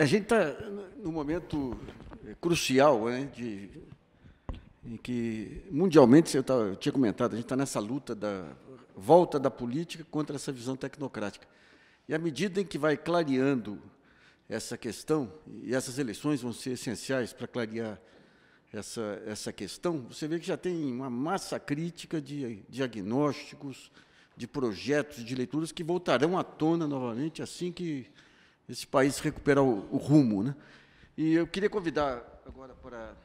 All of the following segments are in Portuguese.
A gente está num momento crucial, né, em que, mundialmente, eu tinha comentado, a gente está nessa luta da volta da política contra essa visão tecnocrática. E à medida em que vai clareando essa questão, e essas eleições vão ser essenciais para clarear essa questão, você vê que já tem uma massa crítica de diagnósticos, de projetos, de leituras que voltarão à tona novamente assim que esse país recuperar o rumo, né? E eu queria convidar agora para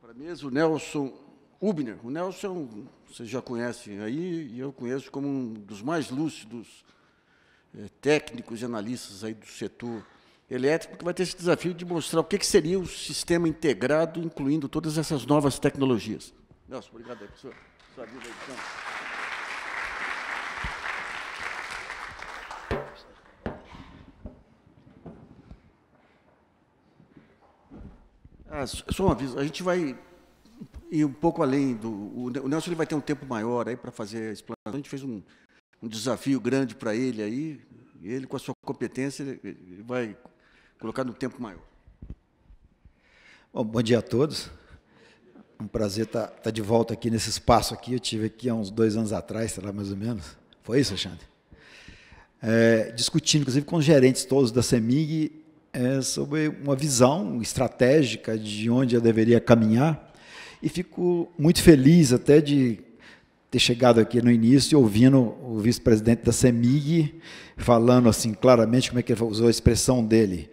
a mesa o Nelson Hubner. O Nelson, vocês já conhecem aí, e eu conheço como um dos mais lúcidos técnicos e analistas aí do setor elétrico, que vai ter esse desafio de mostrar o que seria o sistema integrado, incluindo todas essas novas tecnologias. Nelson, obrigado aí por sua vida aí, então. Só um aviso, a gente vai ir um pouco além do... O Nelson ele vai ter um tempo maior aí para fazer a explanação. A gente fez um desafio grande para ele aí, e ele, com a sua competência, ele vai colocar no tempo maior. Bom dia a todos. Um prazer estar de volta aqui nesse espaço aqui. Eu estive aqui há uns 2 anos atrás, sei lá, mais ou menos. Foi isso, Alexandre? Discutindo, inclusive, com os gerentes todos da CEMIG, sobre uma visão estratégica de onde eu deveria caminhar, e fico muito feliz até de ter chegado aqui no início e ouvindo o vice-presidente da CEMIG falando assim claramente, como é que ele usou a expressão dele,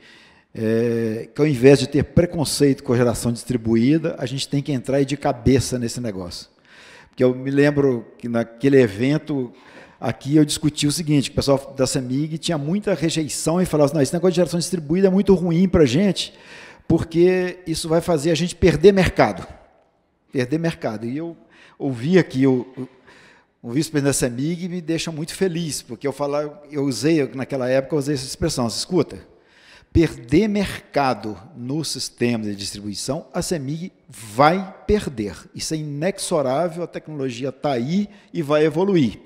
que ao invés de ter preconceito com a geração distribuída, a gente tem que entrar de cabeça nesse negócio. Porque eu me lembro que naquele evento aqui eu discuti o seguinte, que o pessoal da CEMIG tinha muita rejeição e falava assim, não, esse negócio de geração distribuída é muito ruim para a gente, porque isso vai fazer a gente perder mercado. Perder mercado. E eu ouvi aqui o vice-presidente da CEMIG e me deixa muito feliz, porque naquela época, eu usei essa expressão, escuta, perder mercado no sistema de distribuição, a CEMIG vai perder. Isso é inexorável, a tecnologia está aí e vai evoluir.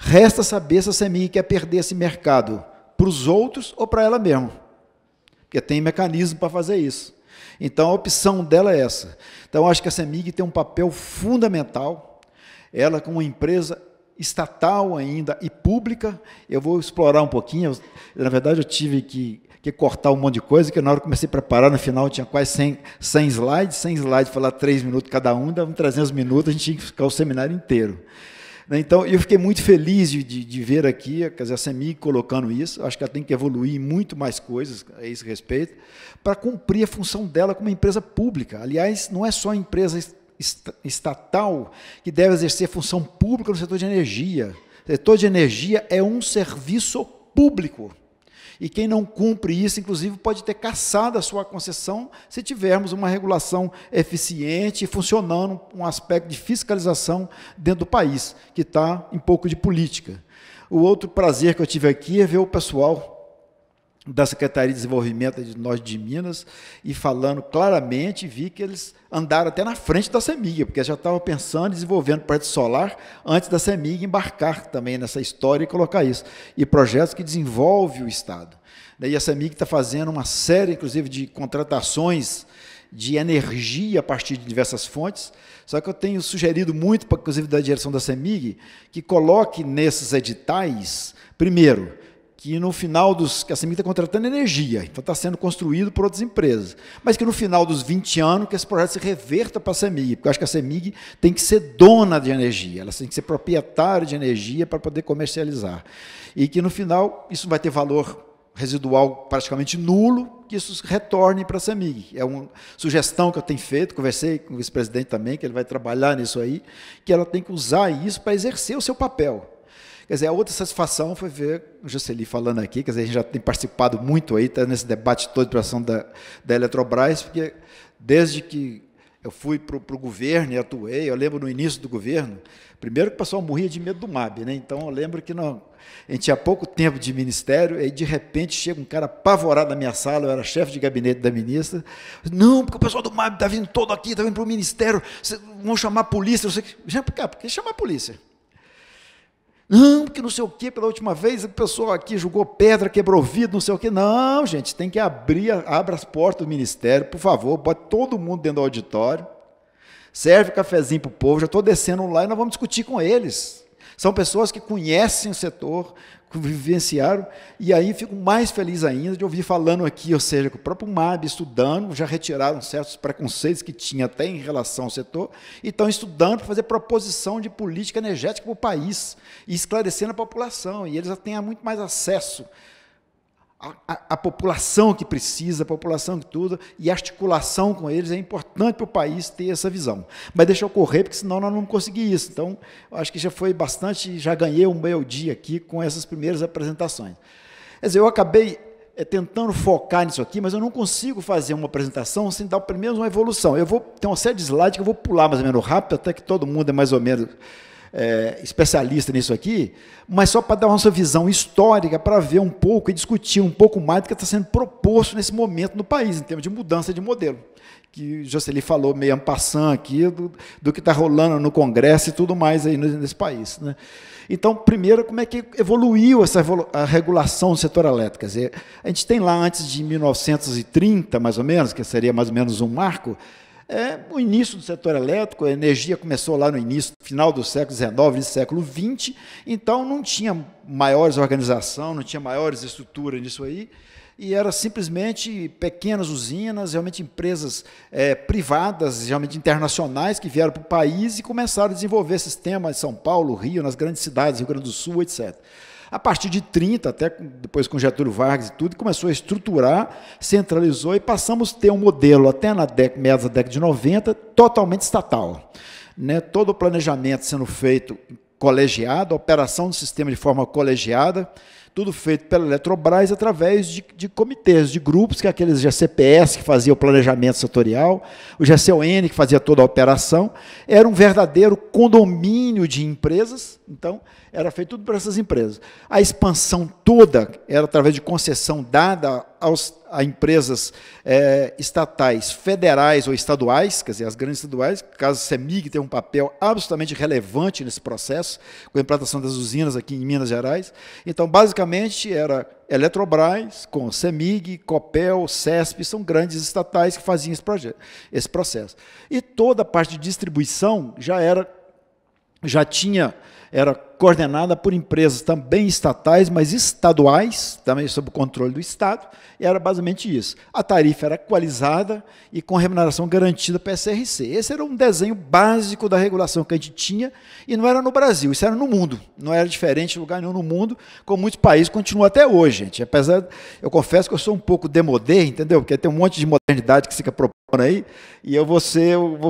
Resta saber se a CEMIG quer perder esse mercado para os outros ou para ela mesma, porque tem mecanismo para fazer isso. Então, a opção dela é essa. Então, eu acho que a CEMIG tem um papel fundamental, ela como uma empresa estatal ainda e pública, eu vou explorar um pouquinho, na verdade eu tive que cortar um monte de coisa, que na hora que comecei a preparar, no final tinha quase 100 slides, falar 3 minutos cada um, dava 300 minutos, a gente tinha que ficar o seminário inteiro. Então, eu fiquei muito feliz de ver aqui, quer dizer, a CEMIG colocando isso, acho que ela tem que evoluir em muito mais coisas a esse respeito, para cumprir a função dela como empresa pública. Aliás, não é só a empresa estatal que deve exercer função pública no setor de energia. O setor de energia é um serviço público. E quem não cumpre isso, inclusive, pode ter cassado a sua concessão se tivermos uma regulação eficiente e funcionando um aspecto de fiscalização dentro do país, que está em pouco de política. O outro prazer que eu tive aqui é ver o pessoal da Secretaria de Desenvolvimento de Norte de Minas e falando claramente, vi que eles andaram até na frente da CEMIG, porque já estavam pensando em desenvolvendo projeto solar antes da CEMIG embarcar também nessa história e colocar isso. E projetos que desenvolvem o Estado. Daí a CEMIG está fazendo uma série, inclusive, de contratações de energia a partir de diversas fontes, só que eu tenho sugerido muito, inclusive da direção da CEMIG, que coloque nesses editais, primeiro, que no final que a CEMIG está contratando energia, então está sendo construído por outras empresas, mas que no final dos 20 anos que esse projeto se reverta para a CEMIG, porque eu acho que a CEMIG tem que ser dona de energia, ela tem que ser proprietária de energia para poder comercializar, e que no final isso vai ter valor residual praticamente nulo, que isso retorne para a CEMIG. É uma sugestão que eu tenho feito, conversei com o vice-presidente também, que ele vai trabalhar nisso aí, que ela tem que usar isso para exercer o seu papel. Quer dizer, a outra satisfação foi ver o Jocely falando aqui, quer dizer, a gente já tem participado muito aí, está nesse debate todo de operação da Eletrobras, porque desde que eu fui para o governo e atuei, eu lembro no início do governo, primeiro que o pessoal morria de medo do MAB, né? Então eu lembro que a gente tinha pouco tempo de ministério, e de repente chega um cara apavorado na minha sala, eu era chefe de gabinete da ministra, não, porque o pessoal do MAB está vindo todo aqui, está vindo para o ministério, vão chamar a polícia, não sei o que. Já, por que chamar a polícia? Não, que não sei o quê, pela última vez o pessoal aqui jogou pedra, quebrou vidro, não sei o quê. Não, gente, tem que abra as portas do ministério, por favor, bote todo mundo dentro do auditório, serve cafezinho para o povo, já estou descendo lá e nós vamos discutir com eles. São pessoas que conhecem o setor, que vivenciaram, e aí fico mais feliz ainda de ouvir falando aqui, ou seja, que o próprio MAB estudando, já retiraram certos preconceitos que tinha até em relação ao setor, e estão estudando para fazer proposição de política energética para o país, e esclarecendo a população, e eles já têm muito mais acesso a população que precisa, a população que tudo, e a articulação com eles é importante para o país ter essa visão. Mas deixa eu correr, porque senão nós não vamos conseguir isso. Então, acho que já foi bastante, já ganhei um meio dia aqui com essas primeiras apresentações. Quer dizer, eu acabei tentando focar nisso aqui, mas eu não consigo fazer uma apresentação sem dar pelo menos uma evolução. Eu vou ter uma série de slides que eu vou pular mais ou menos rápido, até que todo mundo é mais ou menos especialista nisso aqui, mas só para dar uma nossa visão histórica, para ver um pouco e discutir um pouco mais do que está sendo proposto nesse momento no país, em termos de mudança de modelo, que o Jocely falou meio en passant aqui, do que está rolando no Congresso e tudo mais aí nesse país, né? Então, primeiro, como é que evoluiu a regulação do setor elétrico? Quer dizer, a gente tem lá, antes de 1930, mais ou menos, que seria mais ou menos um marco, o início do setor elétrico, a energia começou lá no início, final do século XIX, início do século XX, então não tinha maiores organização, não tinha maiores estruturas nisso aí, e era simplesmente pequenas usinas, realmente empresas privadas, geralmente internacionais, que vieram para o país e começaram a desenvolver sistemas em São Paulo, Rio, nas grandes cidades, Rio Grande do Sul, etc. A partir de 30, até depois com Getúlio Vargas e tudo, começou a estruturar, centralizou e passamos a ter um modelo, até na meados da década de 90, totalmente estatal, né? Todo o planejamento sendo feito colegiado, a operação do sistema de forma colegiada, tudo feito pela Eletrobras através de comitês, de grupos, que é aqueles GCPS que fazia o planejamento setorial, o GCON que fazia toda a operação, era um verdadeiro condomínio de empresas, então era feito tudo por essas empresas. A expansão toda era através de concessão dada a empresas estatais, federais ou estaduais, quer dizer, as grandes estaduais, no caso a CEMIG tem um papel absolutamente relevante nesse processo, com a implantação das usinas aqui em Minas Gerais. Então, basicamente, era Eletrobras, com CEMIG, Copel, CESP, são grandes estatais que faziam esse processo. E toda a parte de distribuição era coordenada por empresas também estatais, mas estaduais, também sob o controle do Estado, e era basicamente isso. A tarifa era equalizada e com remuneração garantida para a SRC. Esse era um desenho básico da regulação que a gente tinha, e não era no Brasil, isso era no mundo, não era diferente em lugar nenhum no mundo, como muitos países continuam até hoje, gente. Apesar, eu confesso que eu sou um pouco demodé, entendeu? Porque tem um monte de modernidade que se fica propondo aí, e eu vou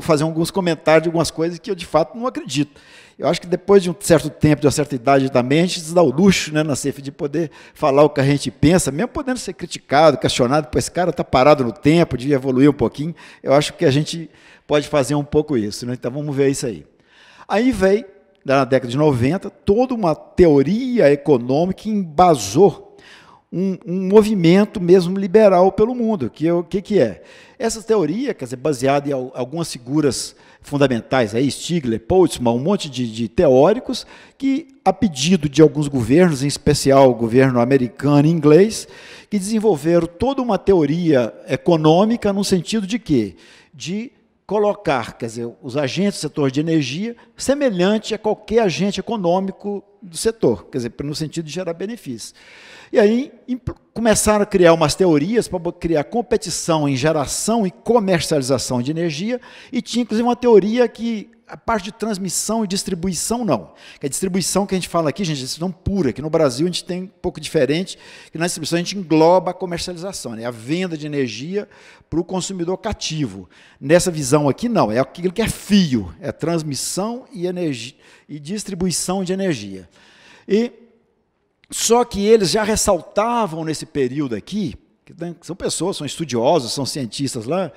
fazer alguns comentários de algumas coisas que eu, de fato, não acredito. Eu acho que depois de um certo tempo, de uma certa idade também, a gente se dá o luxo, né, na CEF, de poder falar o que a gente pensa, mesmo podendo ser criticado, questionado, pois esse cara está parado no tempo, devia evoluir um pouquinho. Eu acho que a gente pode fazer um pouco isso, né? Então vamos ver isso aí. Aí veio, na década de 90, toda uma teoria econômica que embasou um movimento mesmo liberal pelo mundo. Que é? Essa teoria, quer dizer, baseada em algumas figuras fundamentais, aí, Stigler, Boltzmann, um monte de teóricos que, a pedido de alguns governos, em especial o governo americano e inglês, que desenvolveram toda uma teoria econômica no sentido de quê? De colocar, quer dizer, os agentes do setor de energia semelhante a qualquer agente econômico do setor, quer dizer, no sentido de gerar benefícios. E aí começaram a criar umas teorias para criar competição em geração e comercialização de energia, e tinha inclusive uma teoria que a parte de transmissão e distribuição não. Que a distribuição que a gente fala aqui, gente, é distribuição pura, que no Brasil a gente tem um pouco diferente, que na distribuição a gente engloba a comercialização, né? A venda de energia para o consumidor cativo. Nessa visão aqui não, é aquilo que é fio, é transmissão e energia e distribuição de energia. Só que eles já ressaltavam nesse período aqui, que são pessoas, são estudiosos, são cientistas lá,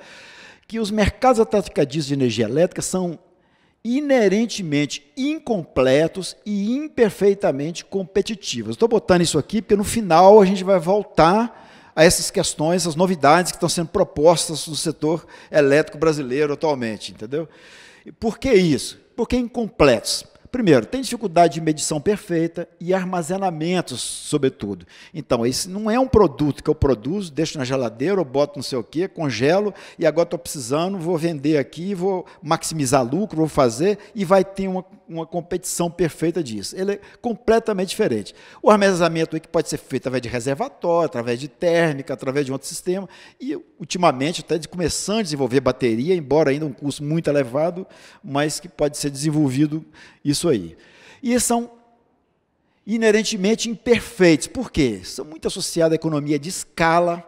que os mercados atacadistas de energia elétrica são inerentemente incompletos e imperfeitamente competitivos. Estou botando isso aqui porque no final a gente vai voltar a essas questões, essas novidades que estão sendo propostas no setor elétrico brasileiro atualmente, entendeu? E por que isso? Por que incompletos? Primeiro, tem dificuldade de medição perfeita e armazenamentos, sobretudo. Então, esse não é um produto que eu produzo, deixo na geladeira, eu boto não sei o quê, congelo, e agora estou precisando, vou vender aqui, vou maximizar lucro, vou fazer, e vai ter uma competição perfeita disso. Ele é completamente diferente. O armazenamento que pode ser feito através de reservatório, através de térmica, através de outro sistema, e, ultimamente, até começando a desenvolver bateria, embora ainda um custo muito elevado, mas que pode ser desenvolvido isso aí. E são inerentemente imperfeitos. Por quê? São muito associados à economia de escala,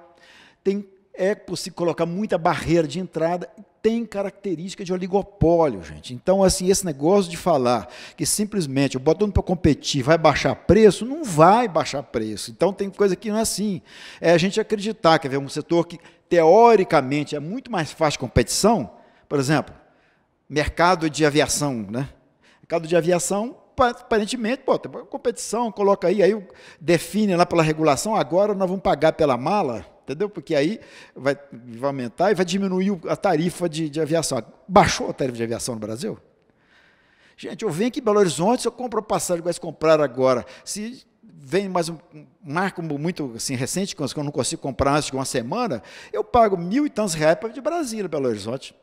é possível colocar muita barreira de entrada, tem característica de oligopólio, gente. Então, assim, esse negócio de falar que simplesmente eu boto tudo para competir, vai baixar preço, não vai baixar preço. Então, tem coisa que não é assim. É a gente acreditar, quer ver, um setor que, teoricamente, é muito mais fácil de competição, por exemplo, mercado de aviação, né? Mercado de aviação, aparentemente, tem uma competição, coloca aí define lá pela regulação, agora nós vamos pagar pela mala, entendeu? Porque aí vai aumentar e vai diminuir a tarifa de aviação. Baixou a tarifa de aviação no Brasil? Gente, eu venho aqui em Belo Horizonte, se eu compro a passagem que vai comprar agora, se vem mais um marco muito assim, recente, que eu não consigo comprar antes de uma semana, eu pago R$1.000 e tantos para ir de Brasília, Belo Horizonte.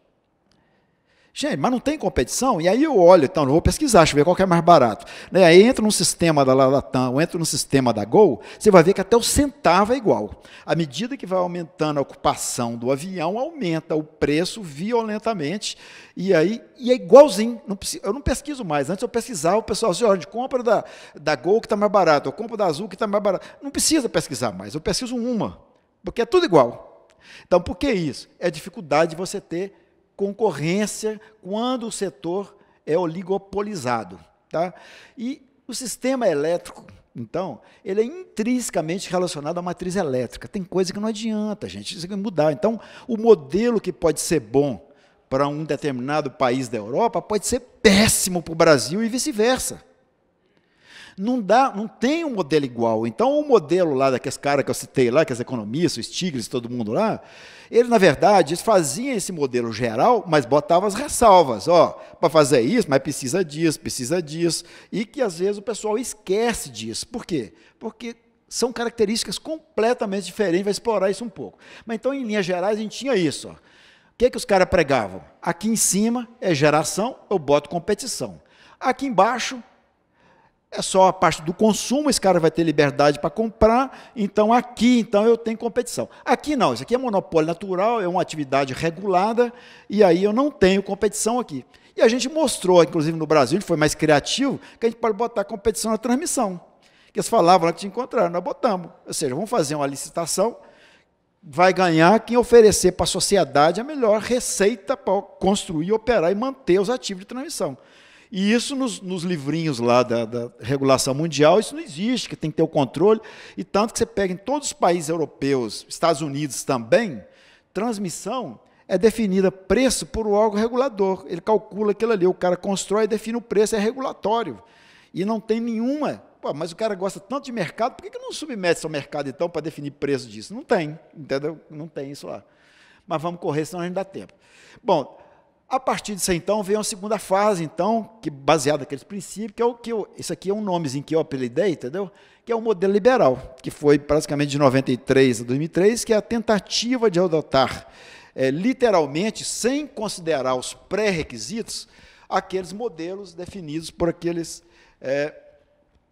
Gente, mas não tem competição? E aí eu olho, então, eu vou pesquisar, deixa eu ver qual que é mais barato. Aí entra no sistema da Latam, ou entra no sistema da Gol, você vai ver que até o centavo é igual. À medida que vai aumentando a ocupação do avião, aumenta o preço violentamente, e é igualzinho. Eu não pesquiso mais. Antes eu pesquisava, o pessoal dizia, olha, compra da Gol que está mais barato, eu compro da Azul que está mais barato. Não precisa pesquisar mais, eu pesquiso uma, porque é tudo igual. Então, por que isso? É a dificuldade de você ter concorrência quando o setor é oligopolizado. Tá? E o sistema elétrico, então, ele é intrinsecamente relacionado à matriz elétrica. Tem coisa que não adianta, gente, isso tem que mudar. Então, o modelo que pode ser bom para um determinado país da Europa pode ser péssimo para o Brasil e vice-versa. Não tem um modelo igual. Então, o modelo lá daqueles caras que eu citei lá, que as economistas, os Stiglitz, todo mundo lá, eles, na verdade, eles faziam esse modelo geral, mas botavam as ressalvas. Para fazer isso, mas precisa disso. E que, às vezes, o pessoal esquece disso. Por quê? Porque são características completamente diferentes, vai explorar isso um pouco. Mas, então, em linhas gerais, a gente tinha isso. O que os caras pregavam? Aqui em cima é geração, eu boto competição. Aqui embaixo é só a parte do consumo, esse cara vai ter liberdade para comprar, então aqui eu tenho competição. Aqui não, isso aqui é monopólio natural, é uma atividade regulada, e aí eu não tenho competição aqui. E a gente mostrou, inclusive no Brasil, a gente foi mais criativo, que a gente pode botar competição na transmissão. Que eles falavam lá que tinha que encontrar, nós botamos. Ou seja, vamos fazer uma licitação, vai ganhar quem oferecer para a sociedade a melhor receita para construir, operar e manter os ativos de transmissão. E isso nos livrinhos lá da regulação mundial, isso não existe, que tem que ter o controle, e tanto que você pega em todos os países europeus, Estados Unidos também, transmissão é definida preço por um órgão regulador, ele calcula aquilo ali, o cara constrói e define o preço, é regulatório, e não tem nenhuma, mas o cara gosta tanto de mercado, por que não submete ao mercado então para definir preço disso? Não tem, entendeu? Não tem isso lá. Mas vamos correr, senão a gente dá tempo. Bom, a partir disso, então, veio uma segunda fase, então, que baseada naqueles princípios, isso aqui é um nomezinho que eu apelidei, entendeu? Que é o modelo liberal, que foi praticamente de 93 a 2003, que é a tentativa de adotar, literalmente, sem considerar os pré-requisitos, aqueles modelos definidos por aqueles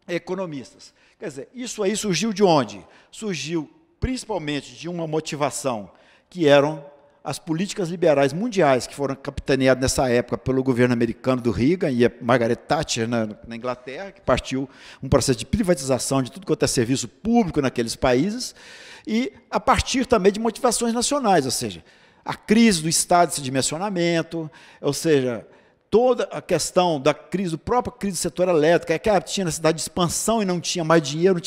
economistas. Quer dizer, isso aí surgiu de onde? Surgiu principalmente de uma motivação que eram as políticas liberais mundiais, que foram capitaneadas nessa época pelo governo americano do Reagan e a Margaret Thatcher na Inglaterra, que partiu um processo de privatização de tudo quanto é serviço público naqueles países, e a partir também de motivações nacionais, ou seja, a crise do estado de dimensionamento, ou seja, toda a questão da crise, própria crise do setor elétrico, que tinha necessidade de expansão e não tinha mais dinheiro,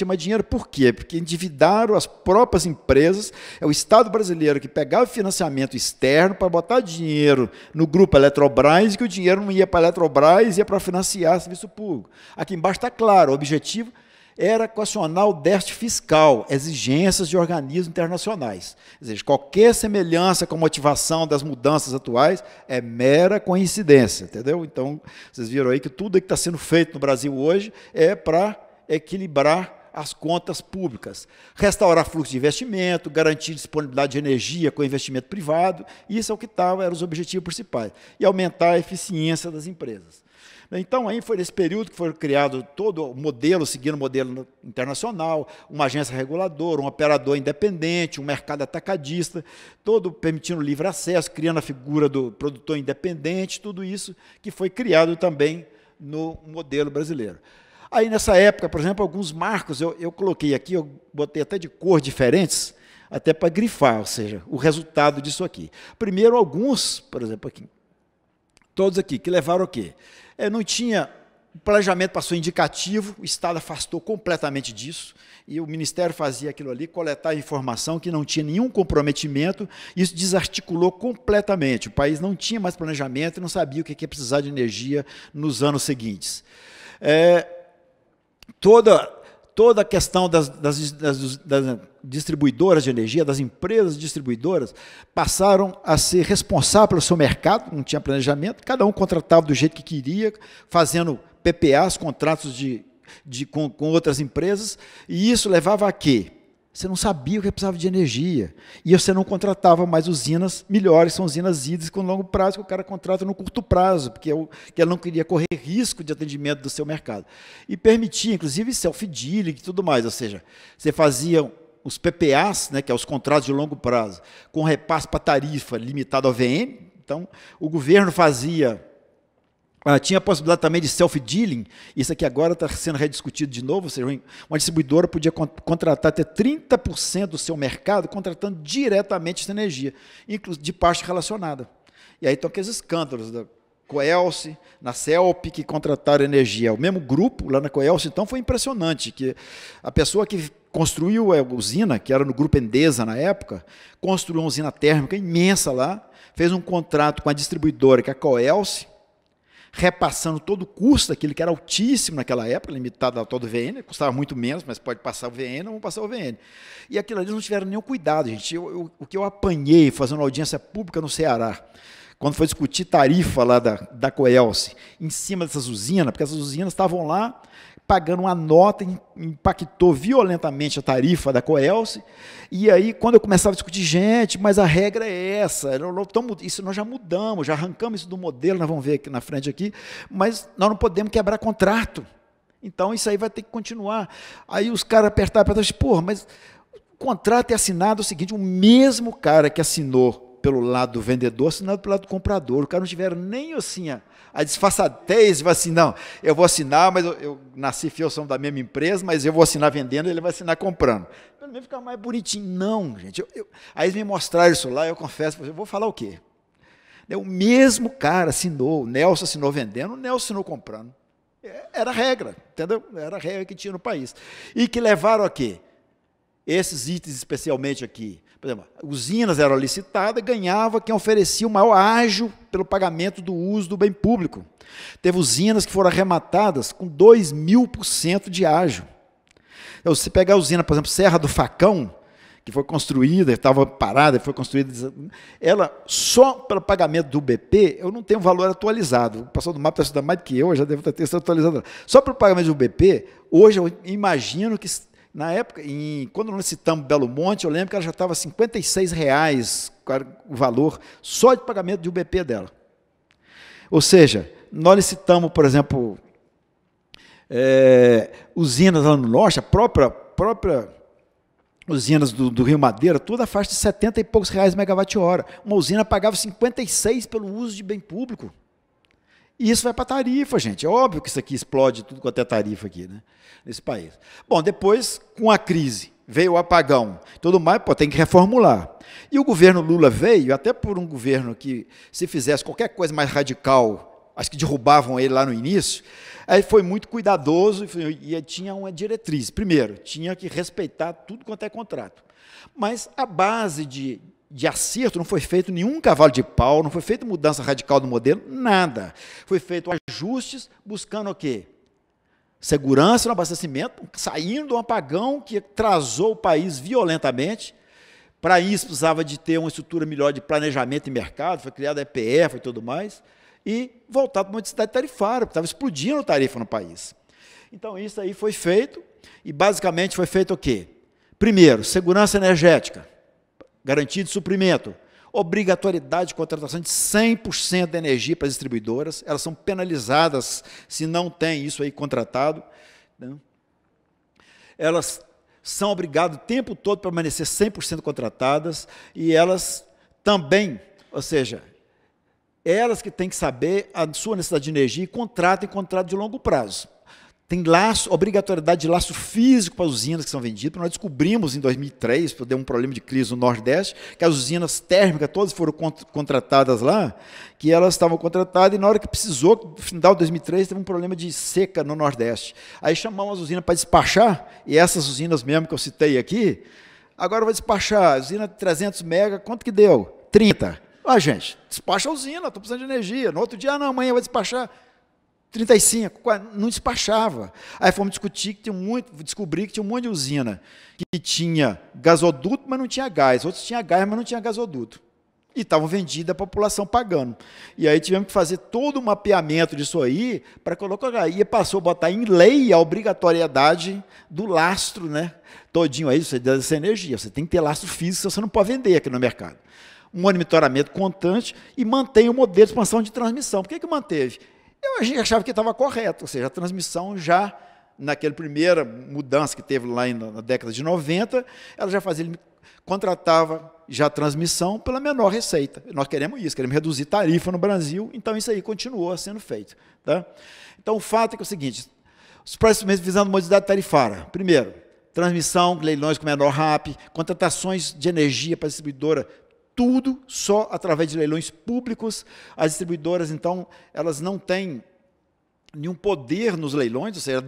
por quê? Porque endividaram as próprias empresas, é o Estado brasileiro que pegava financiamento externo para botar dinheiro no grupo Eletrobras, e que o dinheiro não ia para a Eletrobras, ia para financiar serviço público. Aqui embaixo está claro, o objetivo era equacionar o déficit fiscal, exigências de organismos internacionais. Ou seja, qualquer semelhança com a motivação das mudanças atuais é mera coincidência, entendeu? Então, vocês viram aí que tudo que está sendo feito no Brasil hoje é para equilibrar as contas públicas, restaurar fluxo de investimento, garantir disponibilidade de energia com investimento privado, isso é o que eram os objetivos principais, e aumentar a eficiência das empresas. Então, aí foi nesse período que foi criado todo o modelo, seguindo o modelo internacional, uma agência reguladora, um operador independente, um mercado atacadista, todo permitindo livre acesso, criando a figura do produtor independente, tudo isso que foi criado também no modelo brasileiro. Aí, nessa época, por exemplo, alguns marcos, eu coloquei aqui, eu botei até de cor diferentes, até para grifar, ou seja, o resultado disso aqui. Primeiro, alguns, por exemplo, aqui, todos aqui, que levaram o quê? Não tinha, o planejamento passou indicativo, o Estado afastou completamente disso, e o Ministério fazia aquilo ali, coletar informação que não tinha nenhum comprometimento, isso desarticulou completamente, o país não tinha mais planejamento e não sabia o que ia precisar de energia nos anos seguintes. Toda a questão das distribuidoras de energia, das empresas distribuidoras, passaram a ser responsáveis pelo seu mercado, não tinha planejamento, cada um contratava do jeito que queria, fazendo PPAs, contratos com outras empresas, e isso levava a quê? Você não sabia o que precisava de energia, e você não contratava mais usinas melhores, são usinas hídricas com longo prazo, que o cara contrata no curto prazo, porque ele não queria correr risco de atendimento do seu mercado. E permitia, inclusive, self-dealing e tudo mais, ou seja, você fazia os PPAs, né, que é os contratos de longo prazo, com repasse para tarifa limitado ao VN, então o governo fazia... tinha a possibilidade também de self-dealing, isso aqui agora está sendo rediscutido de novo, ou seja, uma distribuidora podia contratar até 30% do seu mercado, contratando diretamente essa energia, inclusive de parte relacionada. E aí estão aqueles escândalos da Coelce, na CELP, que contrataram energia. O mesmo grupo, lá na Coelce, então, foi impressionante, que a pessoa que construiu a usina, que era no grupo Endesa na época, construiu uma usina térmica imensa lá, fez um contrato com a distribuidora, que é a Coelce, repassando todo o custo daquilo que era altíssimo naquela época, limitado ao todo VN, custava muito menos, mas pode passar o VN, não passar o VN. E aquilo ali não tiveram nenhum cuidado, gente. O que eu apanhei fazendo audiência pública no Ceará, quando foi discutir tarifa lá da Coelce, em cima dessas usinas, porque essas usinas estavam lá pagando uma nota, impactou violentamente a tarifa da Coelce, e aí, quando eu começava a discutir, gente, mas a regra é essa, isso nós já mudamos, já arrancamos isso do modelo, nós vamos ver aqui na frente, aqui, mas nós não podemos quebrar contrato, então isso aí vai ter que continuar. Aí os caras apertaram, porra, mas o contrato é assinado o seguinte, o mesmo cara que assinou pelo lado do vendedor, assinado pelo lado do comprador, o cara não tiveram nem assim a disfarçatez, vai assim, não, eu vou assinar, mas eu nasci fiel, somos da mesma empresa, mas eu vou assinar vendendo, ele vai assinar comprando. Pelo menos ficar mais bonitinho. Não, gente. Aí eles me mostraram isso lá, eu confesso, eu vou falar o quê? O mesmo cara assinou, o Nelson assinou vendendo, o Nelson assinou comprando. Era a regra, entendeu? Era a regra que tinha no país. E que levaram a quê? Esses itens especialmente aqui. Por exemplo, usinas eram licitadas, ganhava quem oferecia o maior ágio pelo pagamento do uso do bem público. Teve usinas que foram arrematadas com 2000% de ágio. Então, se pegar a usina, por exemplo, Serra do Facão, que foi construída, estava parada, foi construída, ela, só pelo pagamento do BP, eu não tenho valor atualizado. O pessoal do MAP está estudando mais do que eu já deve ter sido atualizado. Só pelo pagamento do BP, hoje eu imagino que... Na época, quando nós citamos Belo Monte, eu lembro que ela já estava R$ 56,00 o valor só de pagamento de UBP dela. Ou seja, nós licitamos, por exemplo, usinas lá no norte, a própria usinas do Rio Madeira, toda a faixa de 70 e poucos reais megawatt-hora. Uma usina pagava 56 pelo uso de bem público. E isso vai para a tarifa, gente. É óbvio que isso aqui explode tudo quanto é tarifa aqui, né, nesse país. Bom, depois, com a crise, veio o apagão, tudo mais, tem que reformular. E o governo Lula veio, até por um governo que, se fizesse qualquer coisa mais radical, acho que derrubavam ele lá no início, aí foi muito cuidadoso e tinha uma diretriz. Primeiro, tinha que respeitar tudo quanto é contrato. Mas a base de acerto, não foi feito nenhum cavalo de pau, não foi feita mudança radical do modelo, nada. Foi feito ajustes buscando o quê? segurança no abastecimento, saindo de um apagão que atrasou o país violentamente. Para isso, precisava de ter uma estrutura melhor de planejamento e mercado, foi criada a EPF e tudo mais, e voltar para uma modicidade tarifária, porque estava explodindo a tarifa no país. Então, isso aí foi feito, e basicamente foi feito o quê? Primeiro, segurança energética, garantia de suprimento, obrigatoriedade de contratação de 100% de energia para as distribuidoras, elas são penalizadas se não tem isso aí contratado, né? Elas são obrigadas o tempo todo a permanecer 100% contratadas, e elas também, ou seja, elas que têm que saber a sua necessidade de energia e contratam em contrato de longo prazo. Tem laço, obrigatoriedade de laço físico para as usinas que são vendidas. Nós descobrimos em 2003, porque deu um problema de crise no Nordeste, que as usinas térmicas todas foram contratadas lá, que elas estavam contratadas, e na hora que precisou, no final de 2003, teve um problema de seca no Nordeste. Aí chamamos as usinas para despachar, e essas usinas mesmo que eu citei aqui, agora vai despachar, usina de 300 mega, quanto que deu? 30. Ah, gente, despacha a usina, estou precisando de energia. No outro dia, não, amanhã vai despachar 35, não despachava. Aí fomos discutir que descobri que tinha um monte de usina que tinha gasoduto, mas não tinha gás. Outros tinham gás, mas não tinha gasoduto. E estavam vendidas, a população pagando. E aí tivemos que fazer todo um mapeamento disso aí para colocar. E passou a botar em lei a obrigatoriedade do lastro, né? Todinho aí, você dá essa energia. Você tem que ter lastro físico, você não pode vender aqui no mercado. Um monitoramento constante e mantém o modelo de expansão de transmissão. Por que manteve? A gente achava que estava correto, ou seja, a transmissão já, naquela primeira mudança que teve lá na década de 90, ela já fazia, contratava já a transmissão pela menor receita. Nós queremos isso, queremos reduzir tarifa no Brasil, então isso aí continuou sendo feito. Tá? Então o fato é que é o seguinte, os próximos meses visando modicidade tarifária. Primeiro, transmissão, leilões com menor RAP, contratações de energia para a distribuidora, tudo só através de leilões públicos. As distribuidoras, então, elas não têm nenhum poder nos leilões, ou seja,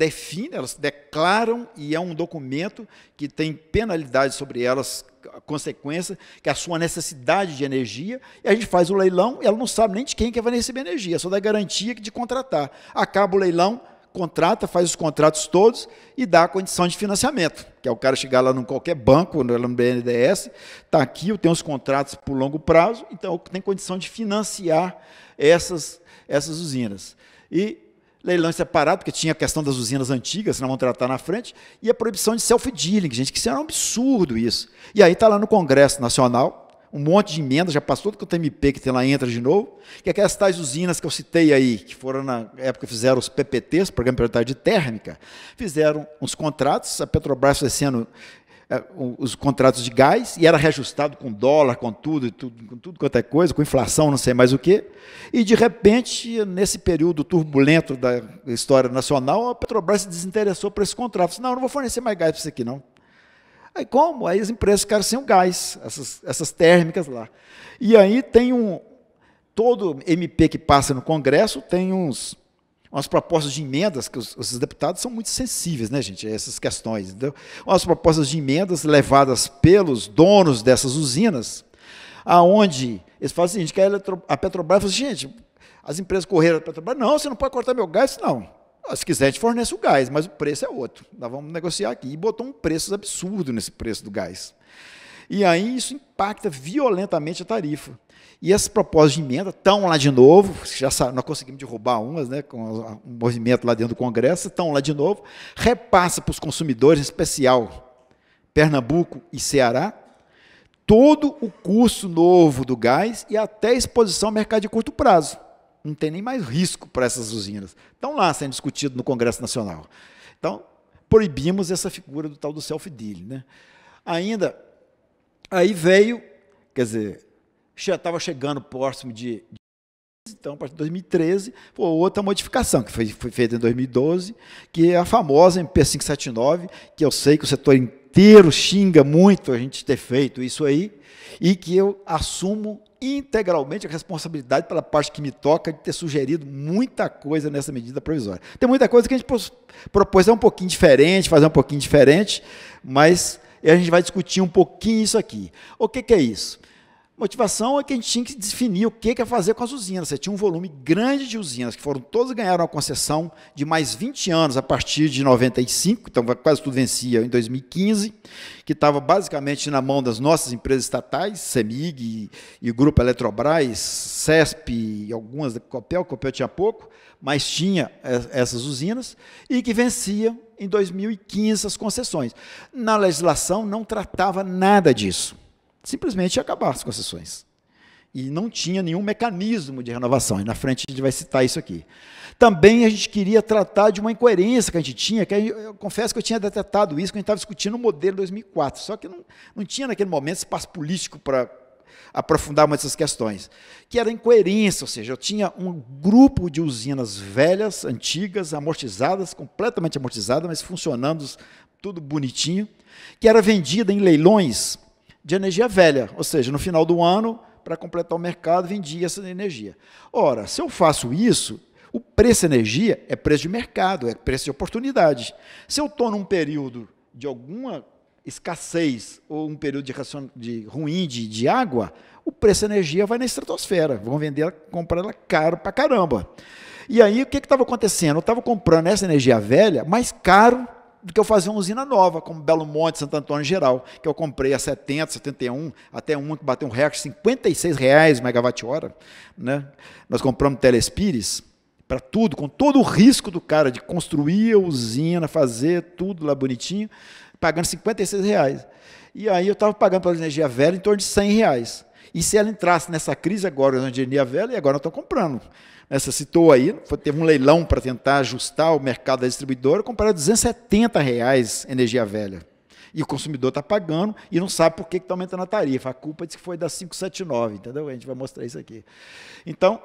elas declaram, e é um documento que tem penalidade sobre elas, a consequência, que é a sua necessidade de energia, e a gente faz o leilão, e ela não sabe nem de quem que vai receber energia, só dá garantia de contratar. Acaba o leilão, contrata, faz os contratos todos e dá a condição de financiamento, que é o cara chegar lá em qualquer banco, no BNDES, está aqui, eu tenho os contratos por longo prazo, então eu tenho condição de financiar essas usinas. E leilão separado, porque tinha a questão das usinas antigas, não vão tratar na frente, e a proibição de self-dealing, gente, que isso era um absurdo isso. E aí está lá no Congresso Nacional, um monte de emendas, já passou todo o TMP que tem lá, entra de novo, que é aquelas tais usinas que eu citei aí, que foram na época, fizeram os PPTs, Programa Prioritário de Térmica, fizeram uns contratos, a Petrobras fazendo os contratos de gás, e era reajustado com dólar, com tudo quanto é coisa, com inflação, não sei mais o quê, e de repente, nesse período turbulento da história nacional, a Petrobras se desinteressou por esse contrato, disse, não vou fornecer mais gás para isso aqui não. Aí como? Aí as empresas ficaram sem o gás, essas térmicas lá. E aí tem todo MP que passa no Congresso tem umas propostas de emendas, que os deputados são muito sensíveis, né, gente, a essas questões. Entendeu? Umas propostas de emendas levadas pelos donos dessas usinas, aonde eles falam o seguinte, que a Petrobras fala assim, gente, as empresas correram para a Petrobras, não, você não pode cortar meu gás, não. Se quiser, a gente fornece o gás, mas o preço é outro. Nós vamos negociar aqui. E botou um preço absurdo nesse preço do gás. E aí isso impacta violentamente a tarifa. E essas propostas de emenda estão lá de novo, nós conseguimos derrubar umas, né, com um movimento lá dentro do Congresso, estão lá de novo, repassa para os consumidores, em especial Pernambuco e Ceará, todo o custo novo do gás e até a exposição ao mercado de curto prazo. Não tem nem mais risco para essas usinas. Estão lá sendo discutido no Congresso Nacional. Então, proibimos essa figura do tal do self-dealing. Né? Ainda, aí veio, quer dizer, já estava chegando próximo então, a partir de 2013, foi outra modificação, que foi feita em 2012, que é a famosa MP 579, que eu sei que o setor inteiro xinga muito a gente ter feito isso aí, e que eu assumo integralmente a responsabilidade pela parte que me toca de ter sugerido muita coisa nessa medida provisória. Tem muita coisa que a gente propôs um pouquinho diferente, fazer um pouquinho diferente, mas a gente vai discutir um pouquinho isso aqui. O que é isso? Motivação é que a gente tinha que definir o que ia fazer com as usinas. Você tinha um volume grande de usinas, que foram todas ganharam a concessão de mais 20 anos a partir de 95, então quase tudo vencia em 2015, que estava basicamente na mão das nossas empresas estatais, CEMIG e o Grupo Eletrobras, CESP e algumas da Copel tinha pouco, mas tinha essas usinas, e que vencia em 2015 as concessões. Na legislação não tratava nada disso. Simplesmente ia acabar as concessões. E não tinha nenhum mecanismo de renovação. E na frente a gente vai citar isso aqui. Também a gente queria tratar de uma incoerência que a gente tinha, que eu confesso que eu tinha detectado isso quando a gente estava discutindo o modelo 2004, só que não tinha naquele momento espaço político para aprofundar mais essas questões, que era incoerência, ou seja, eu tinha um grupo de usinas velhas, antigas, amortizadas, completamente amortizadas, mas funcionando tudo bonitinho, que era vendida em leilões de energia velha, ou seja, no final do ano, para completar o mercado, vendia essa energia. Ora, se eu faço isso, o preço da energia é preço de mercado, é preço de oportunidade. Se eu estou num período de alguma escassez ou um período ruim de água, o preço da energia vai na estratosfera, vão vender, comprar ela caro para caramba. E aí, o que estava acontecendo? Eu estava comprando essa energia velha mais caro do que eu fazer uma usina nova, como Belo Monte, Santo Antônio em geral, que eu comprei a 70, 71, até uma que bateu um recorde, R$56 megawatt-hora. Né? Nós compramos Telespires para tudo, com todo o risco do cara de construir a usina, fazer tudo lá bonitinho, pagando R$56. E aí eu estava pagando pela energia velha em torno de R$100. E se ela entrasse nessa crise agora, na energia velha, e agora eu estou comprando. Você citou aí, teve um leilão para tentar ajustar o mercado da distribuidora, compraram R$270 energia velha. E o consumidor está pagando e não sabe por que está aumentando a tarifa. A culpa diz que foi da 579, entendeu? A gente vai mostrar isso aqui. Então,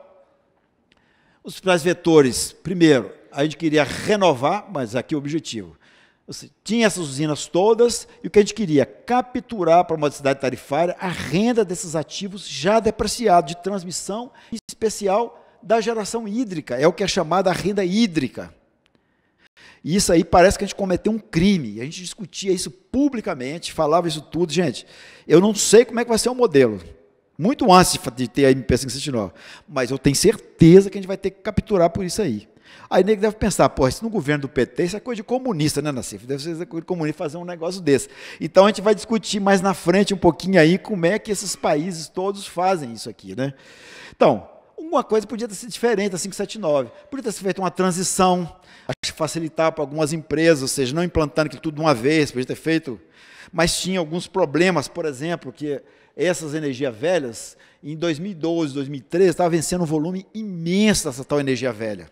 os principais vetores, primeiro, a gente queria renovar, mas aqui é o objetivo. Tinha essas usinas todas, e o que a gente queria? Capturar para a modicidade tarifária a renda desses ativos já depreciados, de transmissão, em especial da geração hídrica, é o que é chamada a renda hídrica. E isso aí parece que a gente cometeu um crime, a gente discutia isso publicamente, falava isso tudo. Gente, eu não sei como é que vai ser o modelo, muito antes de ter a MP 579, mas eu tenho certeza que a gente vai ter que capturar por isso aí. Aí nego deve pensar, pô, se no governo do PT, isso é coisa de comunista, né, Nassif? Deve ser coisa de comunista fazer um negócio desse. Então a gente vai discutir mais na frente um pouquinho aí como é que esses países todos fazem isso aqui, né? Então, uma coisa podia ter sido diferente da 579, podia ter sido feita uma transição, acho que facilitar para algumas empresas, ou seja, não implantando aquilo tudo de uma vez, podia ter feito, mas tinha alguns problemas, por exemplo, que essas energias velhas, em 2012, 2013, estava vencendo um volume imenso dessa tal energia velha.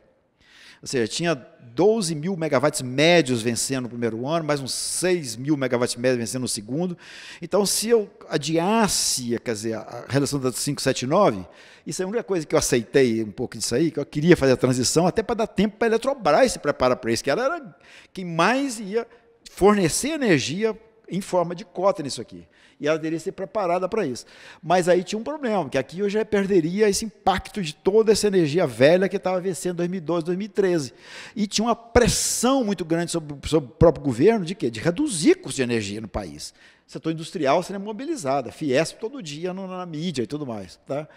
Ou seja, tinha 12 mil megawatts médios vencendo no primeiro ano, mais uns 6 mil megawatts médios vencendo no segundo. Então, se eu adiasse, quer dizer, a redução da 579, isso é a única coisa que eu aceitei um pouco disso aí, que eu queria fazer a transição, até para dar tempo para a Eletrobras se preparar para isso, que ela era quem mais ia fornecer energia em forma de cota nisso aqui. E ela deveria ser preparada para isso. Mas aí tinha um problema, que aqui eu já perderia esse impacto de toda essa energia velha que estava vencendo em 2012, 2013. E tinha uma pressão muito grande sobre o próprio governo de quê? De reduzir custos de energia no país. O setor industrial seria mobilizado, a Fiesp todo dia na mídia e tudo mais. Tá?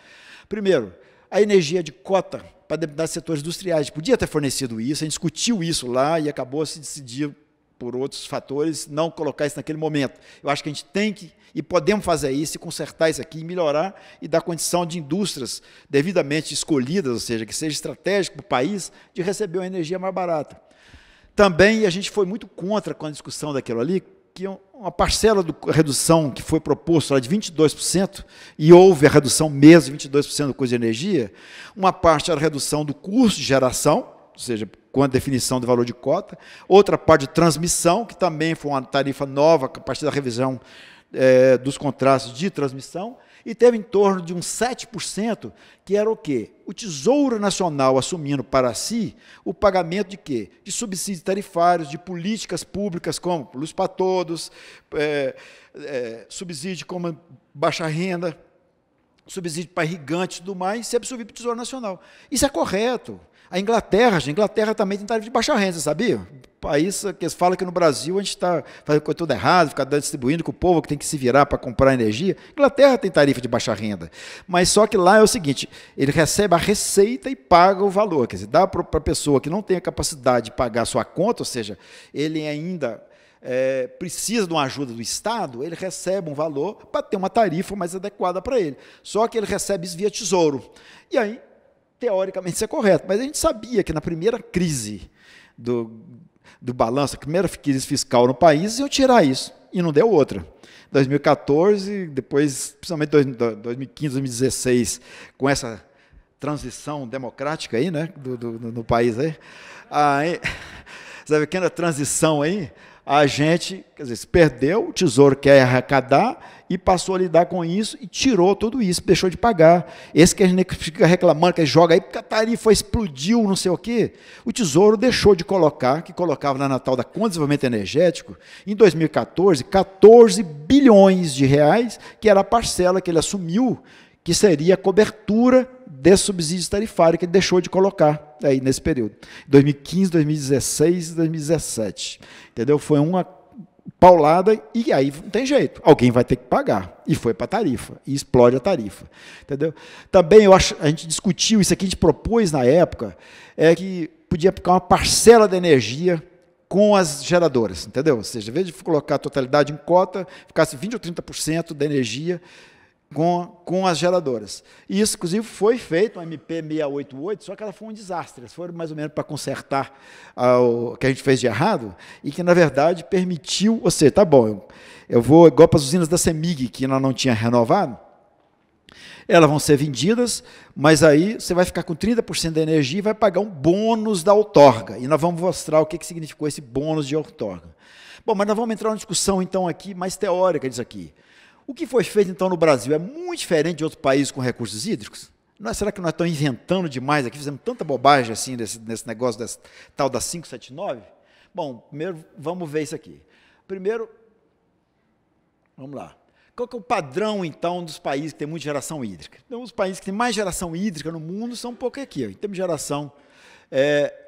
Primeiro, a energia de cota para determinados setores industriais. A gente podia ter fornecido isso, a gente discutiu isso lá e acabou se decidir por outros fatores, não colocar isso naquele momento. Eu acho que a gente tem que, e podemos fazer isso, e consertar isso aqui, e melhorar, e dar condição de indústrias devidamente escolhidas, ou seja, que seja estratégico para o país, de receber uma energia mais barata. Também a gente foi muito contra com a discussão daquilo ali, que uma parcela da redução que foi proposta lá de 22%, e houve a redução mesmo de 22% do custo de energia, uma parte era a redução do custo de geração, ou seja, com a definição do valor de cota, outra parte de transmissão, que também foi uma tarifa nova, a partir da revisão dos contratos de transmissão, e teve em torno de uns 7%, que era o quê? O Tesouro Nacional assumindo para si o pagamento de quê? De subsídios tarifários, de políticas públicas como Luz para Todos, subsídio como baixa renda, subsídio para irrigantes e tudo mais, ser absorvido para o Tesouro Nacional. Isso é correto. A Inglaterra também tem tarifa de baixa renda, sabia? País que eles falam que no Brasil a gente está fazendo coisa tudo errado, fica distribuindo com o povo que tem que se virar para comprar energia. Inglaterra tem tarifa de baixa renda. Mas só que lá é o seguinte, ele recebe a receita e paga o valor. Quer dizer, dá para a pessoa que não tem a capacidade de pagar a sua conta, ou seja, ele ainda precisa de uma ajuda do Estado, ele recebe um valor para ter uma tarifa mais adequada para ele. Só que ele recebe isso via tesouro. E aí, teoricamente, isso é correto. Mas a gente sabia que na primeira crise do balanço, a primeira crise fiscal no país, iam tirar isso. E não deu outra. 2014, depois, principalmente 2015, 2016, com essa transição democrática aí, né, no país aí, sabe, aquela transição aí, a gente, quer dizer, se perdeu, o Tesouro quer arrecadar e passou a lidar com isso e tirou tudo isso, deixou de pagar. Esse que a gente fica reclamando, que joga aí, porque a tarifa explodiu, não sei o quê. O Tesouro deixou de colocar, que colocava na Natal da Conta de Desenvolvimento Energético, em 2014, 14 bilhões de reais, que era a parcela que ele assumiu, que seria a cobertura desse subsídio tarifário que ele deixou de colocar aí nesse período. 2015, 2016 e 2017. Entendeu? Foi uma paulada e aí não tem jeito. Alguém vai ter que pagar. E foi para a tarifa. E explode a tarifa. Entendeu? Também a gente discutiu isso aqui, a gente propôs na época, que podia ficar uma parcela da energia com as geradoras. Entendeu? Ou seja, em vez de colocar a totalidade em cota, ficasse 20% ou 30% da energia com as geradoras. E isso, inclusive, foi feito, uma MP 688, só que ela foi um desastre. Elas foram mais ou menos para consertar o que a gente fez de errado e que, na verdade, permitiu, ou seja, tá bom, eu vou igual para as usinas da CEMIG, que nós não tinha renovado, elas vão ser vendidas, mas aí você vai ficar com 30% da energia e vai pagar um bônus da outorga. E nós vamos mostrar o que significou esse bônus de outorga. Bom, mas nós vamos entrar numa discussão, então, aqui mais teórica disso aqui. O que foi feito, então, no Brasil é muito diferente de outros países com recursos hídricos? Será que nós estamos inventando demais aqui, fizemos tanta bobagem assim nesse negócio tal da 579? Bom, primeiro vamos ver isso aqui. Primeiro, vamos lá. Qual que é o padrão, então, dos países que têm muita geração hídrica? Então, os países que têm mais geração hídrica no mundo são um pouco aqui. Ó. Em termos de geração,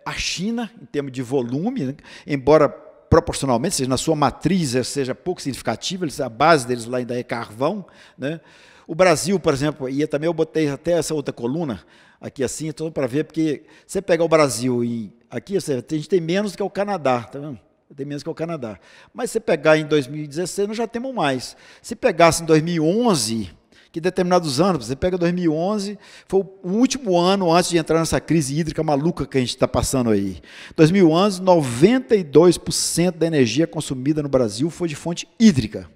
a China, em termos de volume, né, embora proporcionalmente, seja na sua matriz, seja pouco significativa, a base deles lá ainda é carvão, né? O Brasil, por exemplo, e também eu botei até essa outra coluna aqui assim, para ver, porque você pega o Brasil e aqui, a gente tem menos do que o Canadá, tá vendo? Tem menos que o Canadá. Mas se pegar em 2016, nós já temos mais. Se pegasse em 2011, que determinados anos, você pega 2011, foi o último ano antes de entrar nessa crise hídrica maluca que a gente está passando aí. 2011, 92% da energia consumida no Brasil foi de fonte hídrica.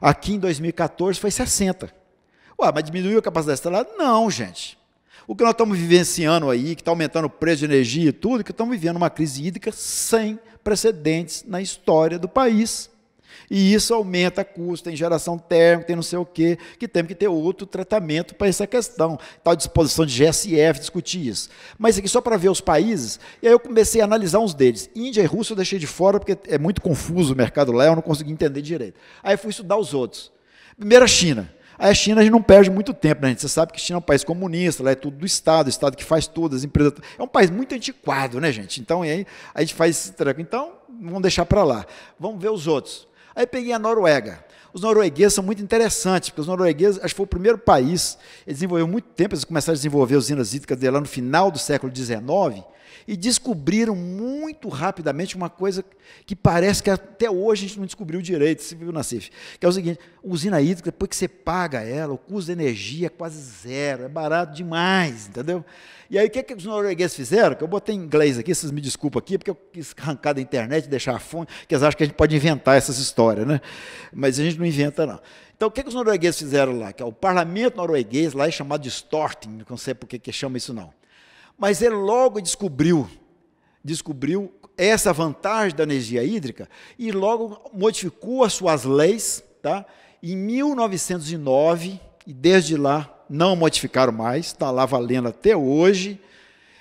Aqui em 2014 foi 60%. Ué, mas diminuiu a capacidade instalada? Não, gente. O que nós estamos vivenciando aí, que está aumentando o preço de energia e tudo, que estamos vivendo uma crise hídrica sem precedentes na história do país. E isso aumenta custo, tem geração térmica, tem não sei o quê, que temos que ter outro tratamento para essa questão. Tal disposição de GSF, discutir isso. Mas aqui só para ver os países, e aí eu comecei a analisar uns deles. Índia e Rússia eu deixei de fora, porque é muito confuso o mercado lá, eu não consegui entender direito. Aí eu fui estudar os outros. Primeiro a China. Aí a China a gente não perde muito tempo, né, gente? Você sabe que a China é um país comunista, lá é tudo do Estado, o Estado que faz tudo, as empresas... É um país muito antiquado, né, gente? Então, aí a gente faz esse treco. Então, vamos deixar para lá. Vamos ver os outros. Aí peguei a Noruega. Os noruegueses são muito interessantes, porque os noruegueses, acho que foi o primeiro país, eles desenvolveram muito tempo, eles começaram a desenvolver usinas hídricas lá no final do século XIX, e descobriram muito rapidamente uma coisa que parece que até hoje a gente não descobriu direito, você viu, Nassif, que é o seguinte, usina hídrica, depois que você paga ela, o custo de energia é quase zero, é barato demais, entendeu? E aí o que os noruegueses fizeram? Que eu botei em inglês aqui, vocês me desculpem aqui, porque eu quis arrancar da internet, deixar a fonte, porque eles acham que a gente pode inventar essas histórias, né? Mas a gente não inventa, não. Então, o que os noruegueses fizeram lá? Que é o parlamento norueguês, lá é chamado de Storting, não sei por que chama isso, não. Mas ele logo descobriu essa vantagem da energia hídrica e logo modificou as suas leis, tá? Em 1909, e desde lá não modificaram mais, está lá valendo até hoje,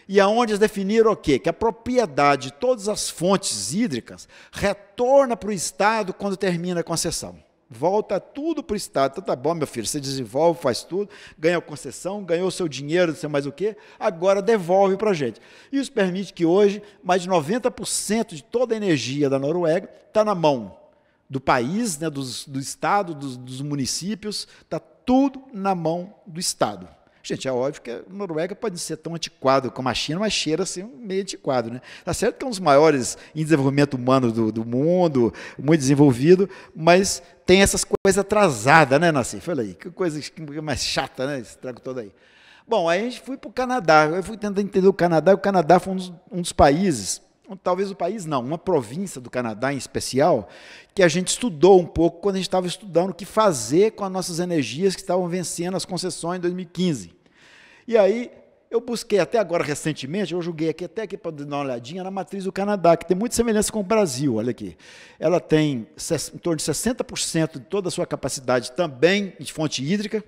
e aonde eles definiram o quê? Que a propriedade de todas as fontes hídricas retorna para o Estado quando termina a concessão. Volta tudo para o Estado. Então tá bom, meu filho, você desenvolve, faz tudo, ganha concessão, ganhou o seu dinheiro, não sei mais o quê, agora devolve para a gente. Isso permite que hoje mais de 90% de toda a energia da Noruega está na mão do país, né, do Estado, dos municípios, está tudo na mão do Estado. Gente, é óbvio que a Noruega pode ser tão antiquado como a China, mas cheira assim meio antiquado, né? Tá certo que é um dos maiores em desenvolvimento humano do mundo, muito desenvolvido, mas tem essas coisas atrasadas, né, Nassif? Olha aí, que coisa mais chata, né? Esse trago todo aí. Bom, aí a gente foi para o Canadá, eu fui tentar entender o Canadá foi um dos países, talvez o país não, uma província do Canadá em especial, que a gente estudou um pouco quando a gente estava estudando o que fazer com as nossas energias que estavam vencendo as concessões em 2015. E aí eu busquei até agora recentemente, eu joguei até aqui para dar uma olhadinha na matriz do Canadá, que tem muita semelhança com o Brasil, olha aqui. Ela tem em torno de 60% de toda a sua capacidade também de fonte hídrica,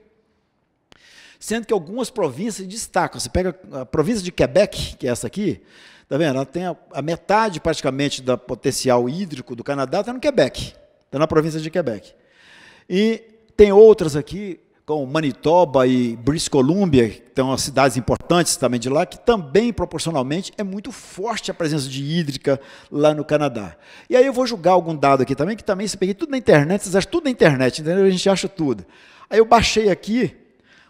sendo que algumas províncias destacam. Você pega a província de Quebec, que é essa aqui, está vendo? Ela tem a metade praticamente do potencial hídrico do Canadá, está no Quebec, está na província de Quebec. E tem outras aqui, como Manitoba e British Columbia, que são as cidades importantes também de lá, que também, proporcionalmente, é muito forte a presença de hídrica lá no Canadá. E aí eu vou jogar algum dado aqui também, que também se peguei tudo na internet, vocês acham tudo na internet, entendeu? A gente acha tudo. Aí eu baixei aqui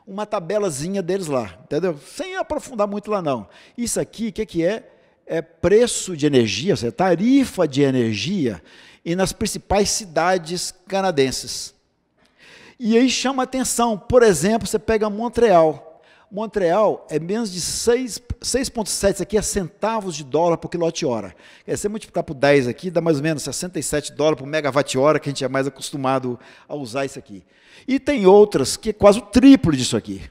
uma tabelazinha deles lá, entendeu? Sem aprofundar muito lá não. Isso aqui, o que é? É preço de energia, ou seja, tarifa de energia, e nas principais cidades canadenses. E aí chama atenção, por exemplo, você pega Montreal. Montreal é menos de 6,7, isso aqui é centavos de dólar por quilowatt-hora. Você multiplicar por 10 aqui, dá mais ou menos 67 dólares por megawatt-hora, que a gente é mais acostumado a usar isso aqui. E tem outras que é quase o triplo disso aqui.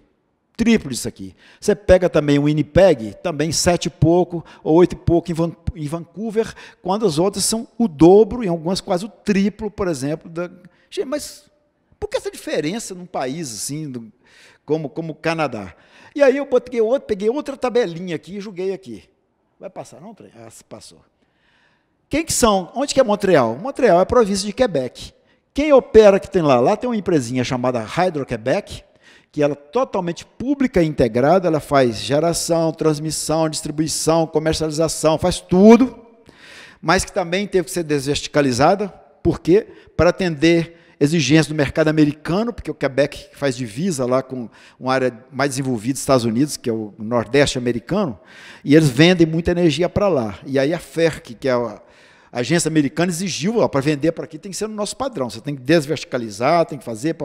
Triplo disso aqui. Você pega também o Winnipeg, também 7 e pouco, ou 8 e pouco em Vancouver, quando as outras são o dobro, e algumas quase o triplo, por exemplo. Gente, mas por que essa diferença num país assim, como o Canadá? E aí eu peguei outra tabelinha aqui e joguei aqui. Vai passar, não? Ah, passou. Quem que são? Onde que é Montreal? Montreal é a província de Quebec. Quem opera que tem lá? Lá tem uma empresinha chamada Hydro-Quebec, que ela é totalmente pública e integrada, ela faz geração, transmissão, distribuição, comercialização, faz tudo, mas que também teve que ser desverticalizada. Por quê? Para atender exigências do mercado americano, porque o Quebec faz divisa lá com uma área mais desenvolvida dos Estados Unidos, que é o Nordeste americano, e eles vendem muita energia para lá. E aí a FERC, que é a agência americana, exigiu, para vender para aqui tem que ser no nosso padrão, você tem que desverticalizar, tem que fazer,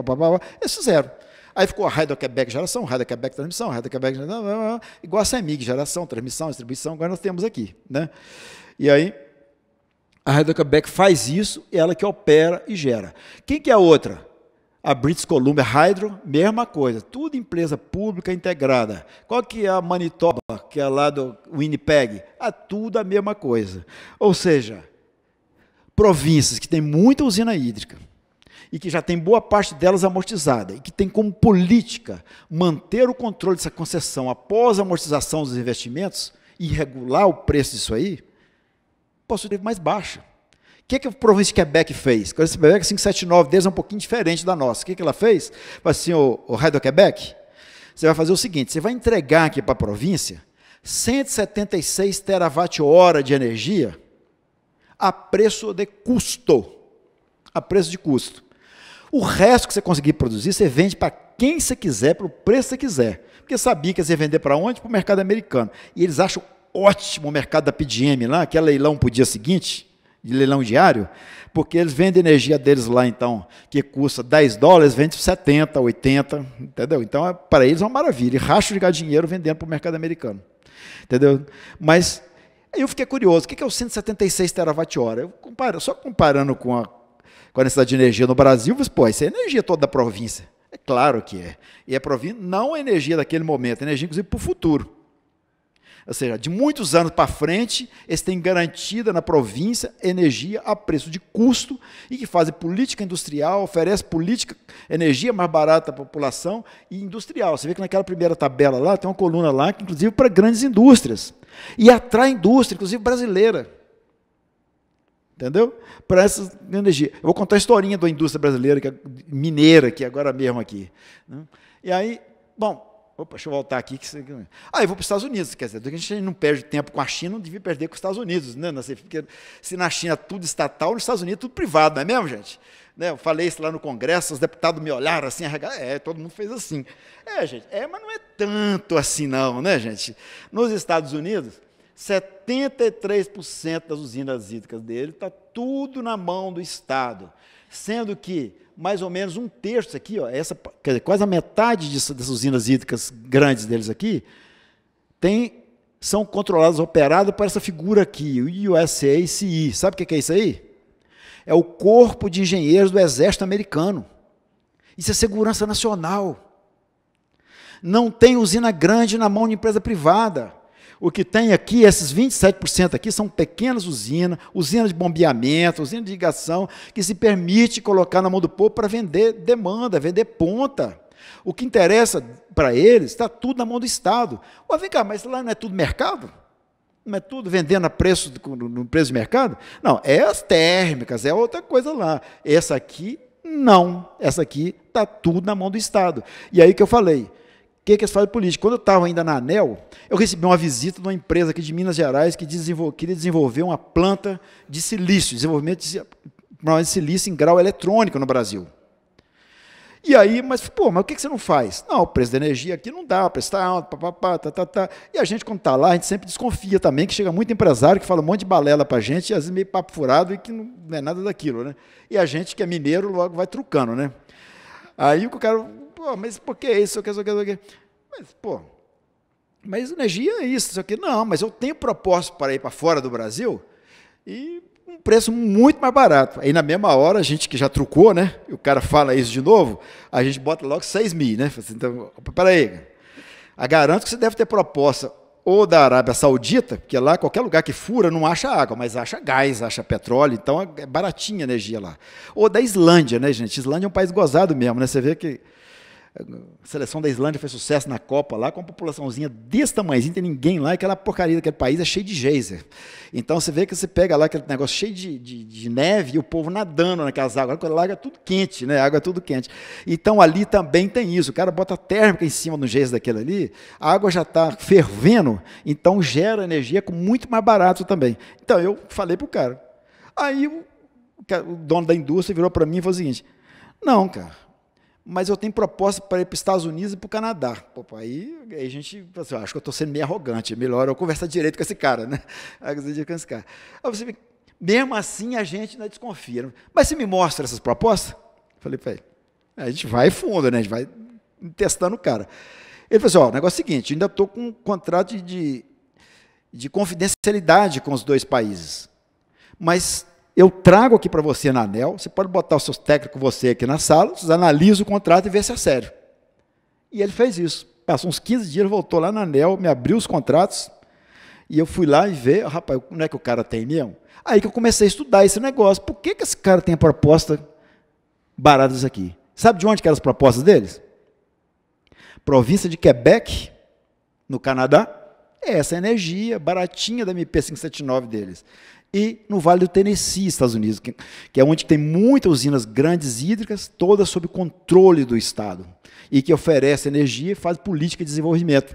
eles fizeram. Aí ficou a Hydro-Quebec geração, Hydro-Quebec transmissão, Hydro-Quebec igual a CEMIG, geração, transmissão, distribuição, agora nós temos aqui, né? E aí a Hydro-Quebec faz isso, ela que opera e gera. Quem que é a outra? A British Columbia Hydro, mesma coisa, tudo empresa pública integrada. Qual que é a Manitoba, que é lá do Winnipeg? Tudo a mesma coisa. Ou seja, províncias que têm muita usina hídrica e que já tem boa parte delas amortizada e que tem como política manter o controle dessa concessão após a amortização dos investimentos e regular o preço disso aí, posso ter mais baixa. O que a província de Quebec fez? A Quebec 579 deles é um pouquinho diferente da nossa. O que ela fez? Falei assim, o Hydro-Quebec, você vai fazer o seguinte, você vai entregar aqui para a província 176 terawatt-hora de energia a preço de custo. A preço de custo. O resto que você conseguir produzir, você vende para quem você quiser, para o preço que você quiser. Porque sabia que você ia vender para onde? Para o mercado americano. E eles acham ótimo o mercado da PDM lá, que é leilão para o dia seguinte, de leilão diário, porque eles vendem energia deles lá, então, que custa 10 dólares, vende por 70, 80, entendeu? Então, para eles é uma maravilha. E racho de dinheiro vendendo para o mercado americano. Entendeu? Mas aí eu fiquei curioso, o que é o 176 terawatt-hora? Só comparando com a necessidade de energia no Brasil, pô, isso é energia toda da província. É claro que é. E a província não é energia daquele momento, é energia, inclusive, para o futuro. Ou seja, de muitos anos para frente, eles têm garantida na província energia a preço de custo e que fazem política industrial, oferece política, energia mais barata à população e industrial. Você vê que naquela primeira tabela lá, tem uma coluna lá, que inclusive para grandes indústrias. E atrai indústria, inclusive brasileira. entendeu? Para essa energia. Eu vou contar a historinha da indústria brasileira, que é mineira, que agora mesmo aqui. Né? E aí, bom, opa, deixa eu voltar aqui. Aí eu vou para os Estados Unidos, quer dizer, a gente não perde tempo com a China, não devia perder com os Estados Unidos. Né? Porque se na China tudo estatal, nos Estados Unidos tudo privado, não é mesmo, gente? Né? Eu falei isso lá no Congresso, os deputados me olharam assim, todo mundo fez assim. Gente, mas não é tanto assim não, né, gente? Nos Estados Unidos, 73% das usinas hídricas dele está tudo na mão do Estado, sendo que mais ou menos um terço aqui, ó, quer dizer, quase a metade dessas usinas hídricas grandes deles aqui, são controladas, operadas por essa figura aqui, o USACE. Sabe o que é isso aí? É o Corpo de Engenheiros do Exército Americano. Isso é segurança nacional. Não tem usina grande na mão de empresa privada. O que tem aqui, esses 27% aqui, são pequenas usinas de bombeamento, usinas de irrigação, que se permite colocar na mão do povo para vender demanda, vender ponta. O que interessa para eles está tudo na mão do Estado. Vem cá, mas lá não é tudo mercado? Não é tudo vendendo no preço de mercado? Não, é as térmicas, é outra coisa lá. Essa aqui, não. Essa aqui está tudo na mão do Estado. E aí que eu falei, o que eles fazem política? Quando eu estava ainda na ANEEL, eu recebi uma visita de uma empresa aqui de Minas Gerais que queria desenvolver uma planta de silício, desenvolvimento de silício em grau eletrônico no Brasil. E aí, mas o que você não faz? Não, o preço da energia aqui não dá, o preço está alto, E a gente, quando está lá, a gente sempre desconfia também, que chega muito empresário que fala um monte de balela para a gente, e às vezes meio papo furado, e que não é nada daquilo, né? E a gente, que é mineiro, logo vai trucando, né? Aí o cara, mas por que isso? Mas energia é isso aqui. Não, mas eu tenho proposta para ir para fora do Brasil e um preço muito mais barato. Aí na mesma hora, a gente que já trucou, né? E o cara fala isso de novo, a gente bota logo 6 mil, né? Então, peraí, garanto que você deve ter proposta ou da Arábia Saudita, porque lá qualquer lugar que fura não acha água, mas acha gás, acha petróleo, então é baratinha a energia lá. Ou da Islândia, né, gente? Islândia é um país gozado mesmo, né? Você vê que a seleção da Islândia fez sucesso na Copa lá, com uma populaçãozinha desse tamanhozinho, não tem ninguém lá, e aquela porcaria daquele país é cheio de geyser. Então você vê que você pega lá aquele negócio cheio de neve e o povo nadando naquelas águas, quando a água é tudo quente, né? A água é tudo quente. Então ali também tem isso, o cara bota a térmica em cima do geyser daquele ali, a água já está fervendo, então gera energia com muito mais barato também. Então eu falei para o cara. Aí o dono da indústria virou para mim e falou o seguinte, não, cara, mas eu tenho proposta para ir para os Estados Unidos e para o Canadá. Aí a gente, assim, acho que eu estou sendo meio arrogante, é melhor eu conversar direito com esse cara, né? Aí você, mesmo assim, a gente ainda desconfia. Mas você me mostra essas propostas? Eu falei para ele, a gente vai fundo, né? A gente vai testando o cara. Ele falou assim, o negócio é o seguinte, eu ainda estou com um contrato de confidencialidade com os dois países, mas eu trago aqui para você na ANEEL, você pode botar os seus técnicos com você aqui na sala, vocês analisam o contrato e vê se é sério. E ele fez isso. Passou uns 15 dias, ele voltou lá na ANEEL, me abriu os contratos, e eu fui lá e ver, rapaz, não é que o cara tem mesmo? Aí que eu comecei a estudar esse negócio. Por que esse cara tem a proposta baratas aqui? Sabe de onde que eram as propostas deles? Província de Quebec, no Canadá, é essa energia baratinha da MP579 deles. E no Vale do Tennessee, Estados Unidos, que é onde tem muitas usinas grandes hídricas, todas sob controle do Estado, e que oferece energia e faz política de desenvolvimento.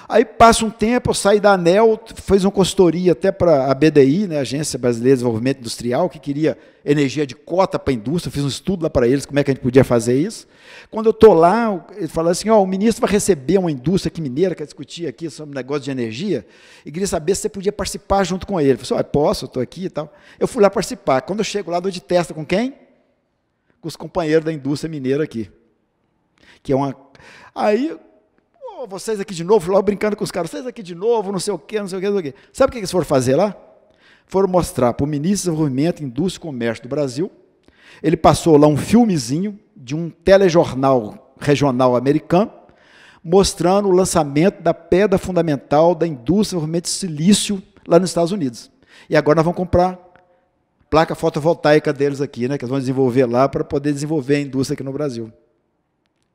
Aí passa um tempo, eu saí da ANEEL, fiz uma consultoria até para a BDI, né, Agência Brasileira de Desenvolvimento Industrial, que queria energia de cota para a indústria, fiz um estudo lá para eles, como é que a gente podia fazer isso. Quando eu estou lá, ele falou assim, o ministro vai receber uma indústria aqui mineira, quer discutir aqui sobre negócio de energia, e queria saber se você podia participar junto com ele. Eu falei, posso, eu estou aqui e tal. Eu fui lá participar. Quando eu chego lá, dou de testa com quem? Com os companheiros da indústria mineira aqui. Que é uma... Aí... vocês aqui de novo, logo brincando com os caras, vocês aqui de novo, não sei o quê, não sei o quê, não sei o quê. Sabe o que eles foram fazer lá? Foram mostrar para o ministro do Desenvolvimento, Indústria e Comércio do Brasil, ele passou lá um filmezinho de um telejornal regional americano, mostrando o lançamento da pedra fundamental da indústria de desenvolvimento de silício lá nos Estados Unidos. E agora nós vamos comprar placa fotovoltaica deles aqui, né, que eles vão desenvolver lá para poder desenvolver a indústria aqui no Brasil.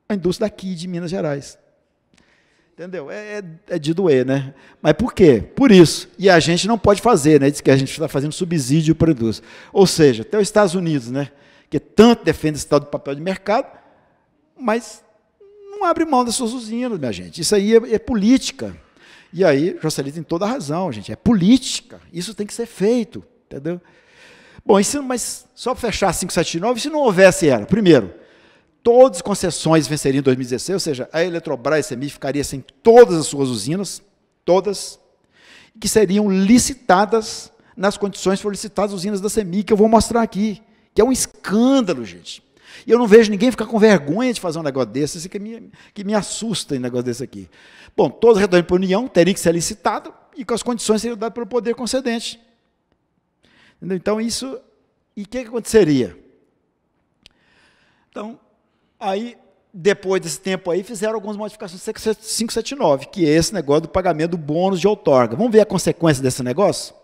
A indústria daqui de Minas Gerais. Entendeu? É de doer, né? Mas por quê? Por isso. E a gente não pode fazer, né? Diz que a gente está fazendo subsídio para a indústria. Ou seja, até os Estados Unidos, né? Que tanto defende esse tal de papel de mercado, mas não abre mão das suas usinas, minha gente. Isso aí é política. E aí, Joseli tem toda a razão, gente. É política. Isso tem que ser feito, entendeu? Bom, mas só para fechar 579, se não houvesse ela, primeiro, todas as concessões venceriam em 2016, ou seja, a Eletrobras e a CEMIG ficaria sem todas as suas usinas, todas, que seriam licitadas nas condições que foram licitadas as usinas da CEMIG, que eu vou mostrar aqui, que é um escândalo, gente. E eu não vejo ninguém ficar com vergonha de fazer um negócio desse, isso que me assusta em um negócio desse aqui. Bom, todo retorno para a União teria que ser licitado e com as condições seriam dadas pelo poder concedente. Entendeu? Então, isso... E o que aconteceria? Então, aí, depois desse tempo aí, fizeram algumas modificações do 579, que é esse negócio do pagamento do bônus de outorga. Vamos ver a consequência desse negócio?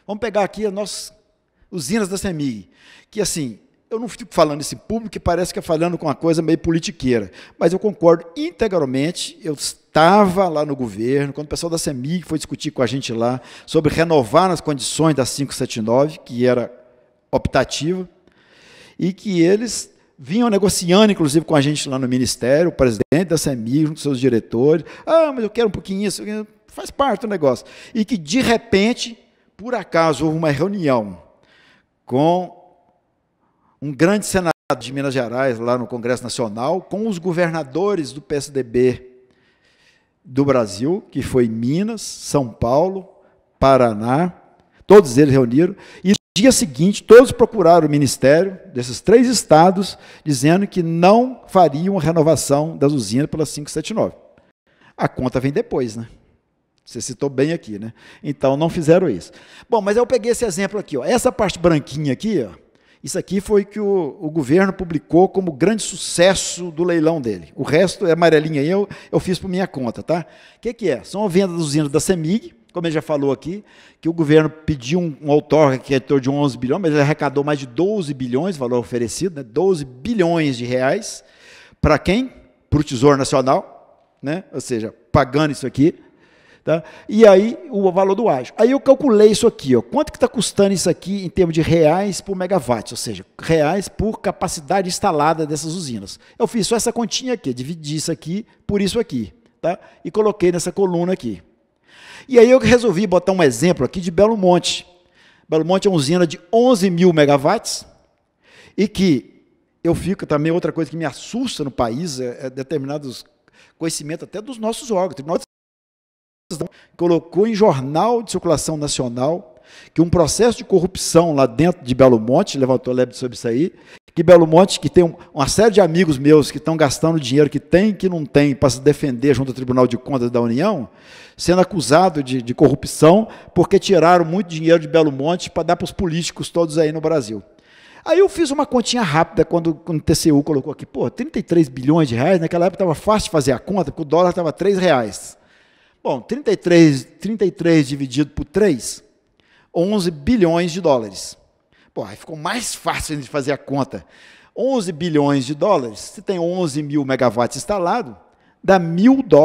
Vamos pegar aqui as nossas usinas da CEMIG, que assim... Eu não fico falando isso em público, que parece que é falando com uma coisa meio politiqueira, mas eu concordo integralmente. Eu estava lá no governo, quando o pessoal da CEMIG foi discutir com a gente lá sobre renovar as condições da 579, que era optativa, e que eles vinham negociando, inclusive, com a gente lá no Ministério, o presidente da CEMIG, junto com seus diretores. Mas eu quero um pouquinho isso, faz parte do negócio. E que, de repente, por acaso, houve uma reunião com um grande senador de Minas Gerais, lá no Congresso Nacional, com os governadores do PSDB do Brasil, que foi Minas, São Paulo, Paraná, todos eles reuniram, e no dia seguinte, todos procuraram o Ministério desses 3 estados, dizendo que não fariam a renovação das usinas pela 579. A conta vem depois, né? Você citou bem aqui, né? Então, não fizeram isso. Bom, mas eu peguei esse exemplo aqui, ó. Essa parte branquinha aqui, ó, isso aqui foi que o governo publicou como grande sucesso do leilão dele. O resto é amarelinho aí, eu fiz por minha conta, tá? O que é? São a venda das usinas da CEMIG, como ele já falou aqui, que o governo pediu um outorga que é em torno de 11 bilhões, mas ele arrecadou mais de 12 bilhões, valor oferecido, né? 12 bilhões de reais. Para quem? Para o Tesouro Nacional, né? Ou seja, pagando isso aqui. Tá? E aí, o valor do ágio. Aí eu calculei isso aqui, ó. Quanto que está custando isso aqui em termos de reais por megawatt, ou seja, reais por capacidade instalada dessas usinas. Eu fiz só essa continha aqui, dividi isso aqui por isso aqui, tá? E coloquei nessa coluna aqui. E aí eu resolvi botar um exemplo aqui de Belo Monte. Belo Monte é uma usina de 11 mil megawatts e que eu fico também, outra coisa que me assusta no país, é determinados conhecimentos até dos nossos órgãos, Tribunal de colocou em jornal de circulação nacional que um processo de corrupção lá dentro de Belo Monte, levantou lebre sobre isso aí, que Belo Monte, que tem uma série de amigos meus que estão gastando dinheiro que tem e que não tem para se defender junto ao Tribunal de Contas da União, sendo acusado de corrupção porque tiraram muito dinheiro de Belo Monte para dar para os políticos todos aí no Brasil. Aí eu fiz uma continha rápida quando o TCU colocou aqui, 33 bilhões de reais, naquela época estava fácil de fazer a conta, porque o dólar estava R$3. Bom, 33 dividido por 3, 11 bilhões de dólares. Pô, aí ficou mais fácil de fazer a conta. 11 bilhões de dólares, se tem 11 mil megawatts instalado, dá $1.000.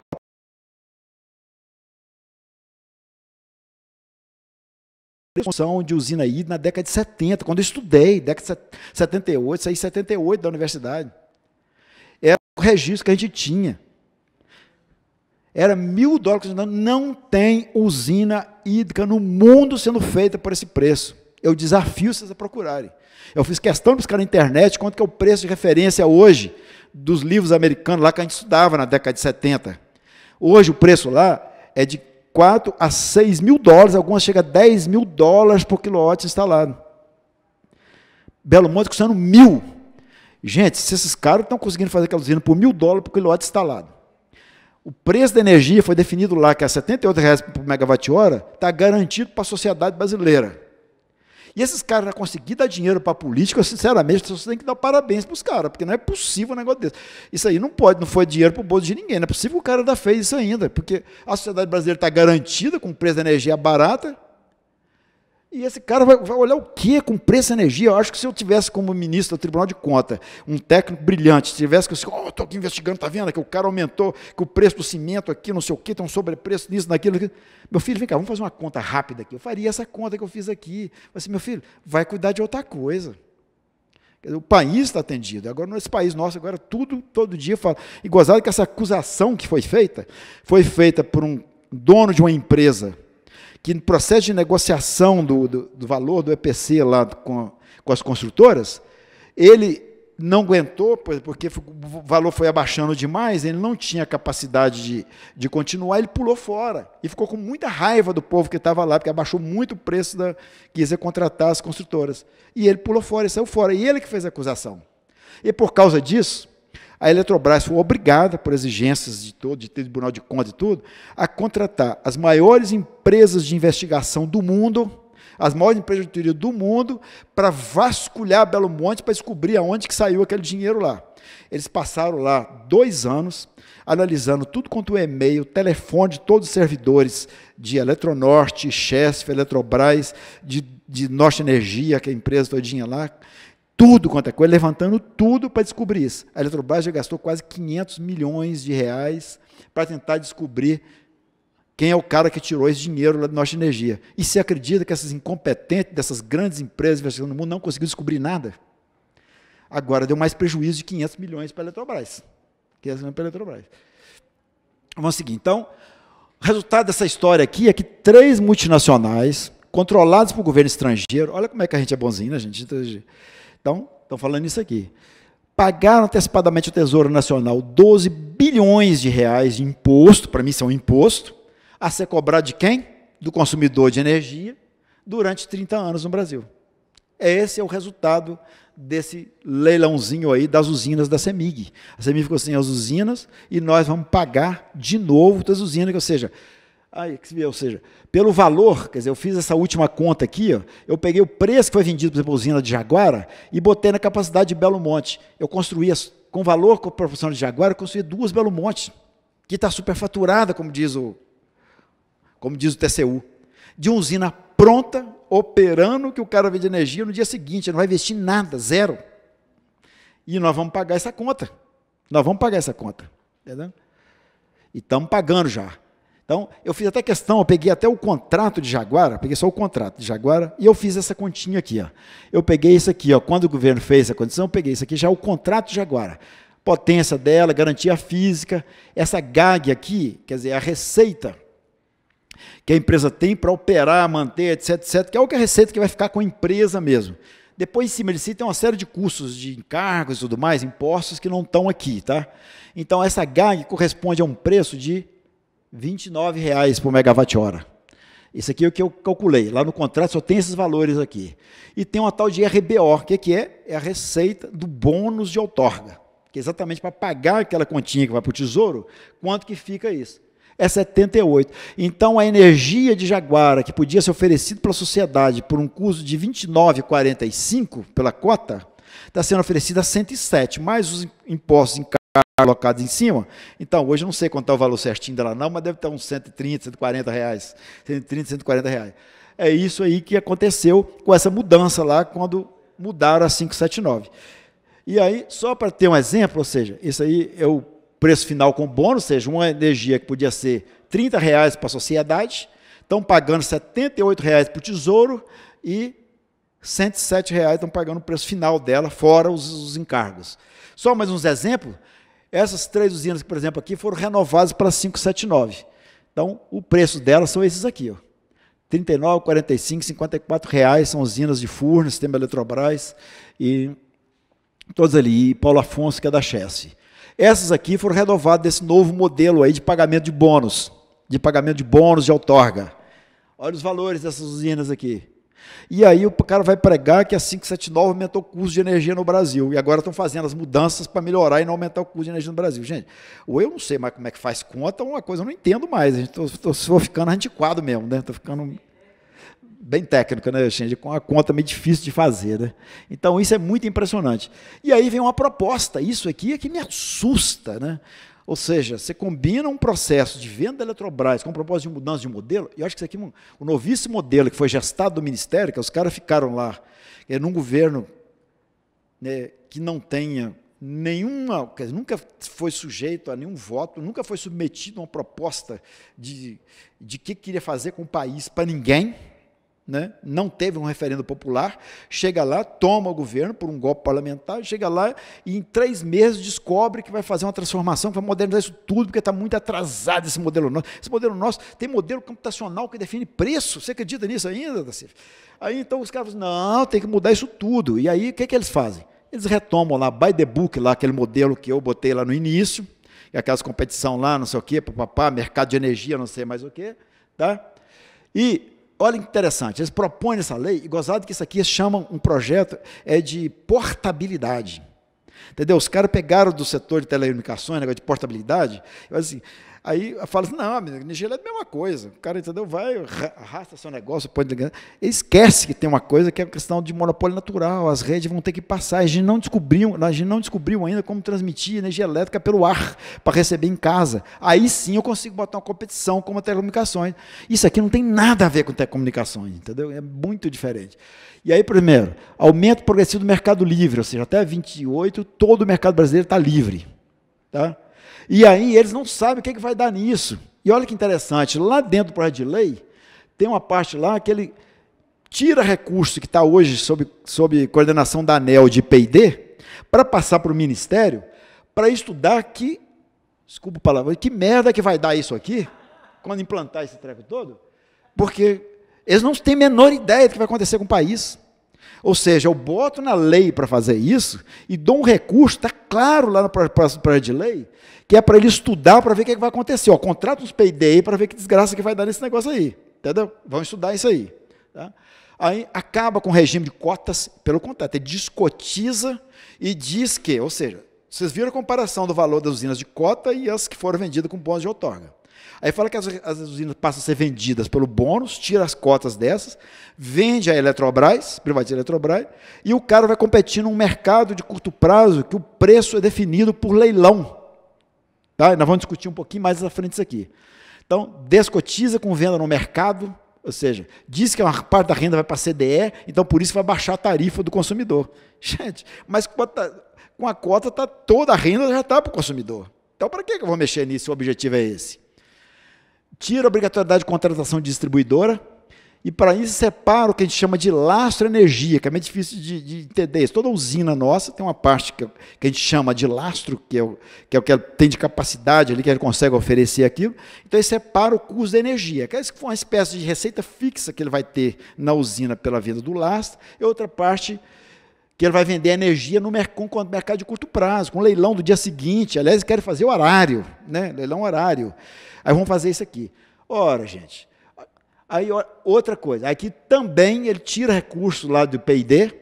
Construção de usina aí na década de 70, quando eu estudei, década de 78, saí em 78 da universidade. Era o registro que a gente tinha. Era $1.000, não tem usina hídrica no mundo sendo feita por esse preço. Eu desafio vocês a procurarem. Eu fiz questão de buscar na internet quanto que é o preço de referência hoje dos livros americanos lá que a gente estudava na década de 70. Hoje o preço lá é de 4 a 6 mil dólares, algumas chegam a 10 mil dólares por quilowatt instalado. Belo Monte custando 1.000. Gente, se esses caras estão conseguindo fazer aquela usina por $1.000 por quilowatt instalado, o preço da energia foi definido lá, que é R$ 78 por megawatt-hora, está garantido para a sociedade brasileira. E esses caras já conseguiram dar dinheiro para a política, sinceramente, você tem que dar parabéns para os caras, porque não é possível um negócio desse. Isso aí não pode, não foi dinheiro para o bolso de ninguém, não é possível que o cara ainda fez isso ainda, porque a sociedade brasileira está garantida com o preço da energia barata, E esse cara vai olhar o quê com preço da energia? Eu acho que se eu tivesse como ministro do Tribunal de Contas, um técnico brilhante, tivesse que eu estou aqui investigando, está vendo que o cara aumentou, que o preço do cimento aqui, não sei o quê, tem um sobrepreço nisso, naquilo, naquilo. Meu filho, vem cá, vamos fazer uma conta rápida aqui. Eu faria essa conta que eu fiz aqui. Eu falei assim, meu filho, vai cuidar de outra coisa. Quer dizer, o país está atendido. Agora, nesse país nosso, agora tudo, todo dia, fala. E gozado que essa acusação que foi feita por um dono de uma empresa, que no processo de negociação do valor do EPC lá com as construtoras, ele não aguentou, porque o valor foi abaixando demais, ele não tinha capacidade de continuar, ele pulou fora. E ficou com muita raiva do povo que estava lá, porque abaixou muito o preço que ia contratar as construtoras. E ele pulou fora, ele saiu fora. E ele que fez a acusação. E por causa disso, a Eletrobras foi obrigada, por exigências de Tribunal de Contas e tudo, a contratar as maiores empresas de investigação do mundo, as maiores empresas de auditoria do mundo, para vasculhar Belo Monte, para descobrir aonde que saiu aquele dinheiro lá. Eles passaram lá 2 anos, analisando tudo quanto o e-mail, telefone de todos os servidores de Eletronorte, Chesf, Eletrobras, de Norte Energia, que é a empresa todinha lá, tudo quanto é coisa, levantando tudo para descobrir isso. A Eletrobras já gastou quase 500 milhões de reais para tentar descobrir quem é o cara que tirou esse dinheiro lá do Norte Energia. E se acredita que essas incompetentes dessas grandes empresas investigação no mundo não conseguiram descobrir nada? Agora deu mais prejuízo de 500 milhões para a Eletrobras. Vamos seguir. Então, o resultado dessa história aqui é que 3 multinacionais, controladas por governo estrangeiro, olha como é que a gente é bonzinho, né, gente? Então, estão falando isso aqui. Pagaram antecipadamente ao Tesouro Nacional 12 bilhões de reais de imposto, para mim isso é um imposto, a ser cobrado de quem? Do consumidor de energia, durante 30 anos no Brasil. Esse é o resultado desse leilãozinho aí das usinas da CEMIG. A CEMIG ficou sem as usinas e nós vamos pagar de novo das usinas, ou seja, pelo valor, quer dizer, eu fiz essa última conta aqui, ó, eu peguei o preço que foi vendido, por exemplo, a usina de Jaguara, e botei na capacidade de Belo Monte. Eu construí, com valor com a proporção de Jaguara, eu construí 2 Belo Monte, que está superfaturada, como diz o TCU, de uma usina pronta, operando, que o cara vende energia no dia seguinte, não vai investir nada, zero. E nós vamos pagar essa conta. Entendeu? E estamos pagando já. Então, eu fiz até questão, eu peguei até o contrato de Jaguara, peguei só o contrato de Jaguara, e eu fiz essa continha aqui. Ó. Eu peguei isso aqui, ó, quando o governo fez essa condição, eu peguei isso aqui, já o contrato de Jaguara. Potência dela, garantia física, essa GAG aqui, quer dizer, a receita que a empresa tem para operar, manter, etc., que é a receita que vai ficar com a empresa mesmo. Depois, em cima de si, tem uma série de custos, de encargos e tudo mais, impostos que não estão aqui. Tá? Então, essa GAG corresponde a um preço de R$ 29,00 por megawatt-hora. Isso aqui é o que eu calculei. Lá no contrato só tem esses valores aqui. E tem uma tal de RBO, que é? É a receita do bônus de outorga, que é exatamente para pagar aquela continha que vai para o Tesouro, quanto que fica isso? É 78. Então, a energia de Jaguara, que podia ser oferecida pela sociedade por um custo de R$ 29,45 pela cota, está sendo oferecida a 107, mais os impostos alocados em cima. Então, hoje eu não sei quanto é o valor certinho dela não, mas deve estar uns 130, 140 reais. 130, 140 reais. É isso aí que aconteceu com essa mudança lá, quando mudaram a 579. E aí, só para ter um exemplo, ou seja, isso aí é o preço final com bônus, ou seja, uma energia que podia ser R$ 30 para a sociedade, estão pagando R$ 78 para o Tesouro e R$ 107 estão pagando o preço final dela, fora os encargos. Só mais uns exemplos, essas 3 usinas, por exemplo, aqui foram renovadas para 579. Então, o preço delas são esses aqui, ó. R$ 39, 45, 54 reais, são usinas de Furnas, sistema Eletrobras, e todas ali, e Paulo Afonso, que é da Chesf. Essas aqui foram renovadas desse novo modelo aí de pagamento de bônus, de outorga. Olha os valores dessas usinas aqui. E aí o cara vai pregar que a 579 aumentou o custo de energia no Brasil, e agora estão fazendo as mudanças para melhorar e não aumentar o custo de energia no Brasil. Gente, ou eu não sei mais como é que faz conta, ou uma coisa eu não entendo mais, estou ficando antiquado mesmo, né? Estou ficando bem técnica, né, gente? Com a conta meio difícil de fazer, né? Então, isso é muito impressionante. E aí vem uma proposta, isso aqui é que me assusta, né? Ou seja, você combina um processo de venda da Eletrobras com um propósito de mudança de modelo, e eu acho que isso aqui, o novíssimo modelo que foi gestado do Ministério, que os caras ficaram lá, num governo, né, que não tenha nenhuma, quer dizer, nunca foi sujeito a nenhum voto, nunca foi submetido a uma proposta de que queria fazer com o país para ninguém, né? Não teve um referendo popular, chega lá, toma o governo por um golpe parlamentar, chega lá e em 3 meses descobre que vai fazer uma transformação, que vai modernizar isso tudo, porque está muito atrasado esse modelo nosso. Esse modelo nosso tem modelo computacional que define preço, você acredita nisso ainda, Dacif? Aí então os caras dizem, não, tem que mudar isso tudo. E aí o que eles fazem? Eles retomam lá, by the book, lá, aquele modelo que eu botei lá no início, aquelas competição lá, não sei o quê, papapá, mercado de energia, não sei mais o quê, tá? E olha que interessante, eles propõem essa lei, e gozado que isso aqui eles chamam um projeto de portabilidade. Entendeu? Os caras pegaram do setor de telecomunicações, negócio de portabilidade, assim, aí eu falo assim, não, energia elétrica é a mesma coisa, o cara, entendeu, vai, arrasta seu negócio, pode ligar, ele esquece que tem uma coisa que é a questão de monopólio natural, as redes vão ter que passar, a gente não descobriu ainda como transmitir energia elétrica pelo ar, para receber em casa, aí sim eu consigo botar uma competição como a telecomunicações, isso aqui não tem nada a ver com telecomunicações, entendeu, é muito diferente. E aí, primeiro, aumento progressivo do mercado livre, ou seja, até 28, todo o mercado brasileiro está livre, tá? E aí eles não sabem o que vai dar nisso. E olha que interessante, lá dentro do projeto de lei, tem uma parte lá que ele tira recurso que está hoje sob coordenação da ANEEL de P&D, para passar para o Ministério, para estudar desculpa a palavra, que merda que vai dar isso aqui, quando implantar esse treco todo, porque eles não têm a menor ideia do que vai acontecer com o país. Ou seja, eu boto na lei para fazer isso e dou um recurso, está claro lá no projeto de lei, que é para ele estudar para ver o que vai acontecer. Ó, contrata uns P&D aí para ver que desgraça que vai dar nesse negócio aí. Entendeu? Vão estudar isso aí. Tá? Aí acaba com o regime de cotas, pelo contrário, ele descotiza e diz que, ou seja, vocês viram a comparação do valor das usinas de cota e as que foram vendidas com bônus de outorga. Aí fala que as usinas passam a ser vendidas pelo bônus, tira as cotas dessas, vende a Eletrobras, privatiza a Eletrobras, e o cara vai competir num mercado de curto prazo que o preço é definido por leilão. Tá? Nós vamos discutir um pouquinho mais à frente isso aqui. Então, descotiza com venda no mercado, ou seja, diz que uma parte da renda vai para a CDE, então por isso vai baixar a tarifa do consumidor. Gente, mas com a cota toda a renda já está para o consumidor. Então, para que eu vou mexer nisso se o objetivo é esse? Tira a obrigatoriedade de contratação de distribuidora e, para isso, separa o que a gente chama de lastro energia, que é meio difícil de entender isso. Toda usina nossa tem uma parte que a gente chama de lastro, que é o que ela tem de capacidade ali, que ele consegue oferecer aquilo. Então, ele separa o custo da energia, que é uma espécie de receita fixa que ele vai ter na usina pela venda do lastro, e outra parte que ele vai vender energia no mercado de curto prazo, com leilão do dia seguinte. Aliás, eles querem fazer o horário, né? Leilão horário. Aí vamos fazer isso aqui. Ora, gente, aí outra coisa, aqui também ele tira recurso lá do P&D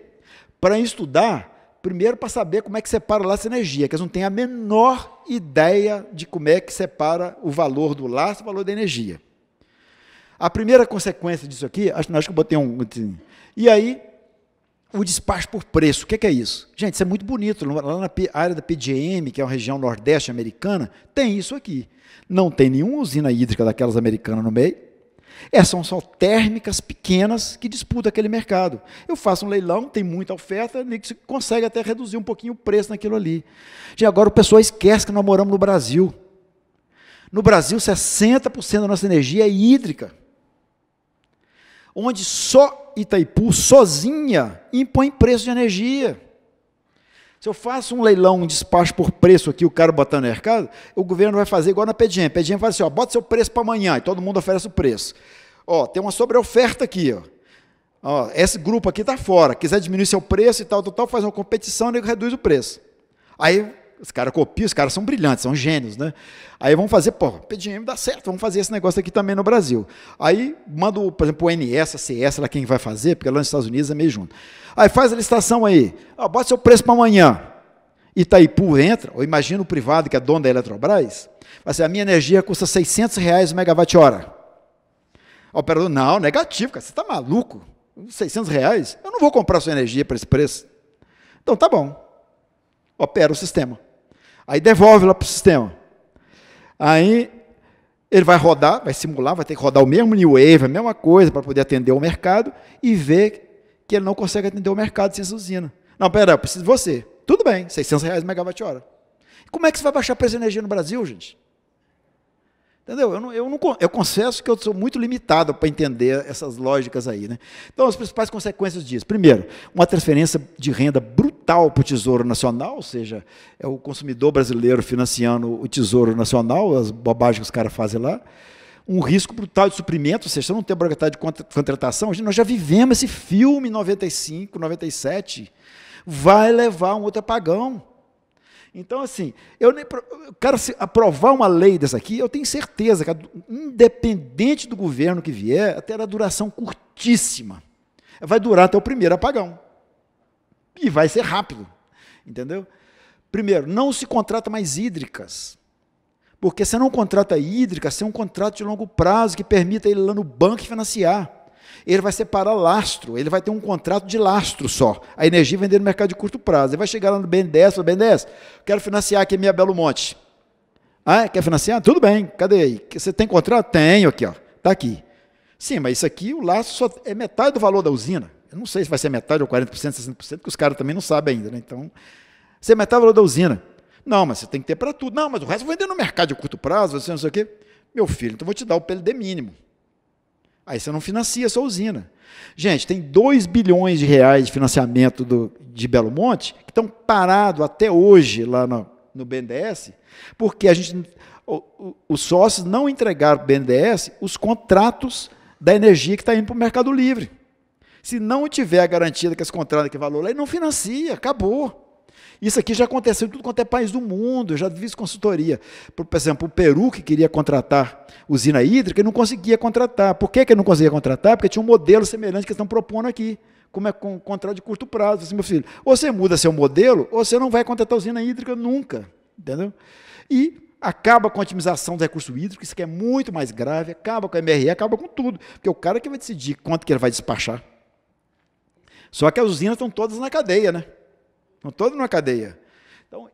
para estudar, primeiro para saber como é que separa lá essa energia, que eles não têm a menor ideia de como é que separa o valor do lastro e o valor da energia. A primeira consequência disso aqui, acho que eu botei e aí, o despacho por preço, o que é isso? Gente, isso é muito bonito, lá na área da PJM, que é uma região nordeste americana, tem isso aqui. Não tem nenhuma usina hídrica daquelas americanas no meio, são só térmicas pequenas que disputam aquele mercado. Eu faço um leilão, tem muita oferta, você consegue até reduzir um pouquinho o preço naquilo ali. E agora o pessoal esquece que nós moramos no Brasil. No Brasil, 60% da nossa energia é hídrica, onde só Itaipu, sozinha, impõe preço de energia. Se eu faço um leilão, um despacho por preço aqui, o cara botando no mercado, o governo vai fazer igual na PDM. A PDM fala assim, ó, bota seu preço para amanhã, e todo mundo oferece o preço. Ó, tem uma sobreoferta aqui, ó, esse grupo aqui está fora, quiser diminuir seu preço e tal, faz uma competição e reduz o preço. Aí os caras copiam, os caras são brilhantes, são gênios, né? Aí vamos fazer, PDM dá certo, vamos fazer esse negócio aqui também no Brasil. Aí manda, por exemplo, o NS, a CS, lá quem vai fazer, porque lá nos Estados Unidos é meio junto. Aí faz a licitação aí, bota seu preço para amanhã. Itaipu entra, ou imagina o privado que é dono da Eletrobras, vai ser, a minha energia custa R$600 o megawatt-hora. O operador, não, negativo, cara, você está maluco? R$600? Eu não vou comprar sua energia para esse preço. Então, tá bom. Opera o sistema. Aí devolve lá para o sistema. Aí ele vai rodar, vai simular, vai ter que rodar o mesmo New Wave, a mesma coisa, para poder atender o mercado, e ver que ele não consegue atender o mercado sem essa usina. Não, pera, eu preciso de você. Tudo bem, R$600 megawatt-hora. Como é que você vai baixar o preço de energia no Brasil, gente? Entendeu? Eu confesso que eu sou muito limitado para entender essas lógicas aí, né? Então, as principais consequências disso. Primeiro, uma transferência de renda brutal para o Tesouro Nacional, ou seja, é o consumidor brasileiro financiando o Tesouro Nacional, as bobagens que os caras fazem lá. Um risco brutal de suprimento, ou seja, se não tem obrigatoriedade de contratação, nós já vivemos esse filme em 95, 97, vai levar um outro apagão. Então, assim, eu quero aprovar uma lei dessa aqui, eu tenho certeza que, independente do governo que vier, terá duração curtíssima. Vai durar até o primeiro apagão. E vai ser rápido, entendeu? Primeiro, não se contrata mais hídricas. Porque você não contrata hídricas, você é um contrato de longo prazo que permita ele ir lá no banco e financiar. Ele vai separar lastro, ele vai ter um contrato de lastro só. A energia vender no mercado de curto prazo. Ele vai chegar lá no BNDES, fala, BNDES, quero financiar aqui a minha Belo Monte. Ah, quer financiar? Tudo bem, cadê aí? Você tem contrato? Tenho aqui, ó. Está aqui. Sim, mas isso aqui, o lastro só é metade do valor da usina. Eu não sei se vai ser metade ou 40%, 60%, porque os caras também não sabem ainda, né? Então, se é metade do valor da usina. Não, mas você tem que ter para tudo. Não, mas o resto eu vou vender no mercado de curto prazo, você não sei o quê. Meu filho, então eu vou te dar o PLD mínimo. Aí você não financia a sua usina. Gente, tem R$2 bilhões de financiamento de Belo Monte que estão parados até hoje lá no BNDES, porque os sócios não entregaram para o BNDES os contratos da energia que está indo para o Mercado Livre. Se não tiver a garantia daqueles contratos, daquele valor lá, ele não financia, acabou. Isso aqui já aconteceu em tudo quanto é país do mundo, eu já fiz consultoria. Por exemplo, o Peru, que queria contratar usina hídrica, ele não conseguia contratar. Por que ele não conseguia contratar? Porque tinha um modelo semelhante que eles estão propondo aqui, como é com contrato de curto prazo. Assim, meu filho, ou você muda seu modelo, ou você não vai contratar usina hídrica nunca. Entendeu? E acaba com a otimização do recurso hídrico, isso que é muito mais grave, acaba com a MRE, acaba com tudo. Porque o cara que vai decidir quanto que ele vai despachar. Só que as usinas estão todas na cadeia, né? Estão todas na cadeia. Então,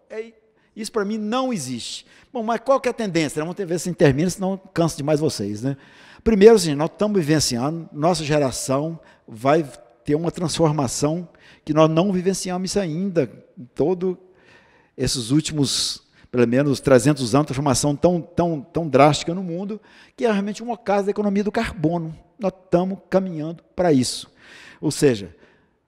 isso para mim não existe. Bom, mas qual que é a tendência? Vamos ver se termina, senão canso demais vocês, né? Primeiro, assim, nós estamos vivenciando, nossa geração vai ter uma transformação que nós não vivenciamos isso ainda, em todos esses últimos, pelo menos 300 anos, transformação tão drástica no mundo, que é realmente um ocaso da economia do carbono. Nós estamos caminhando para isso. Ou seja,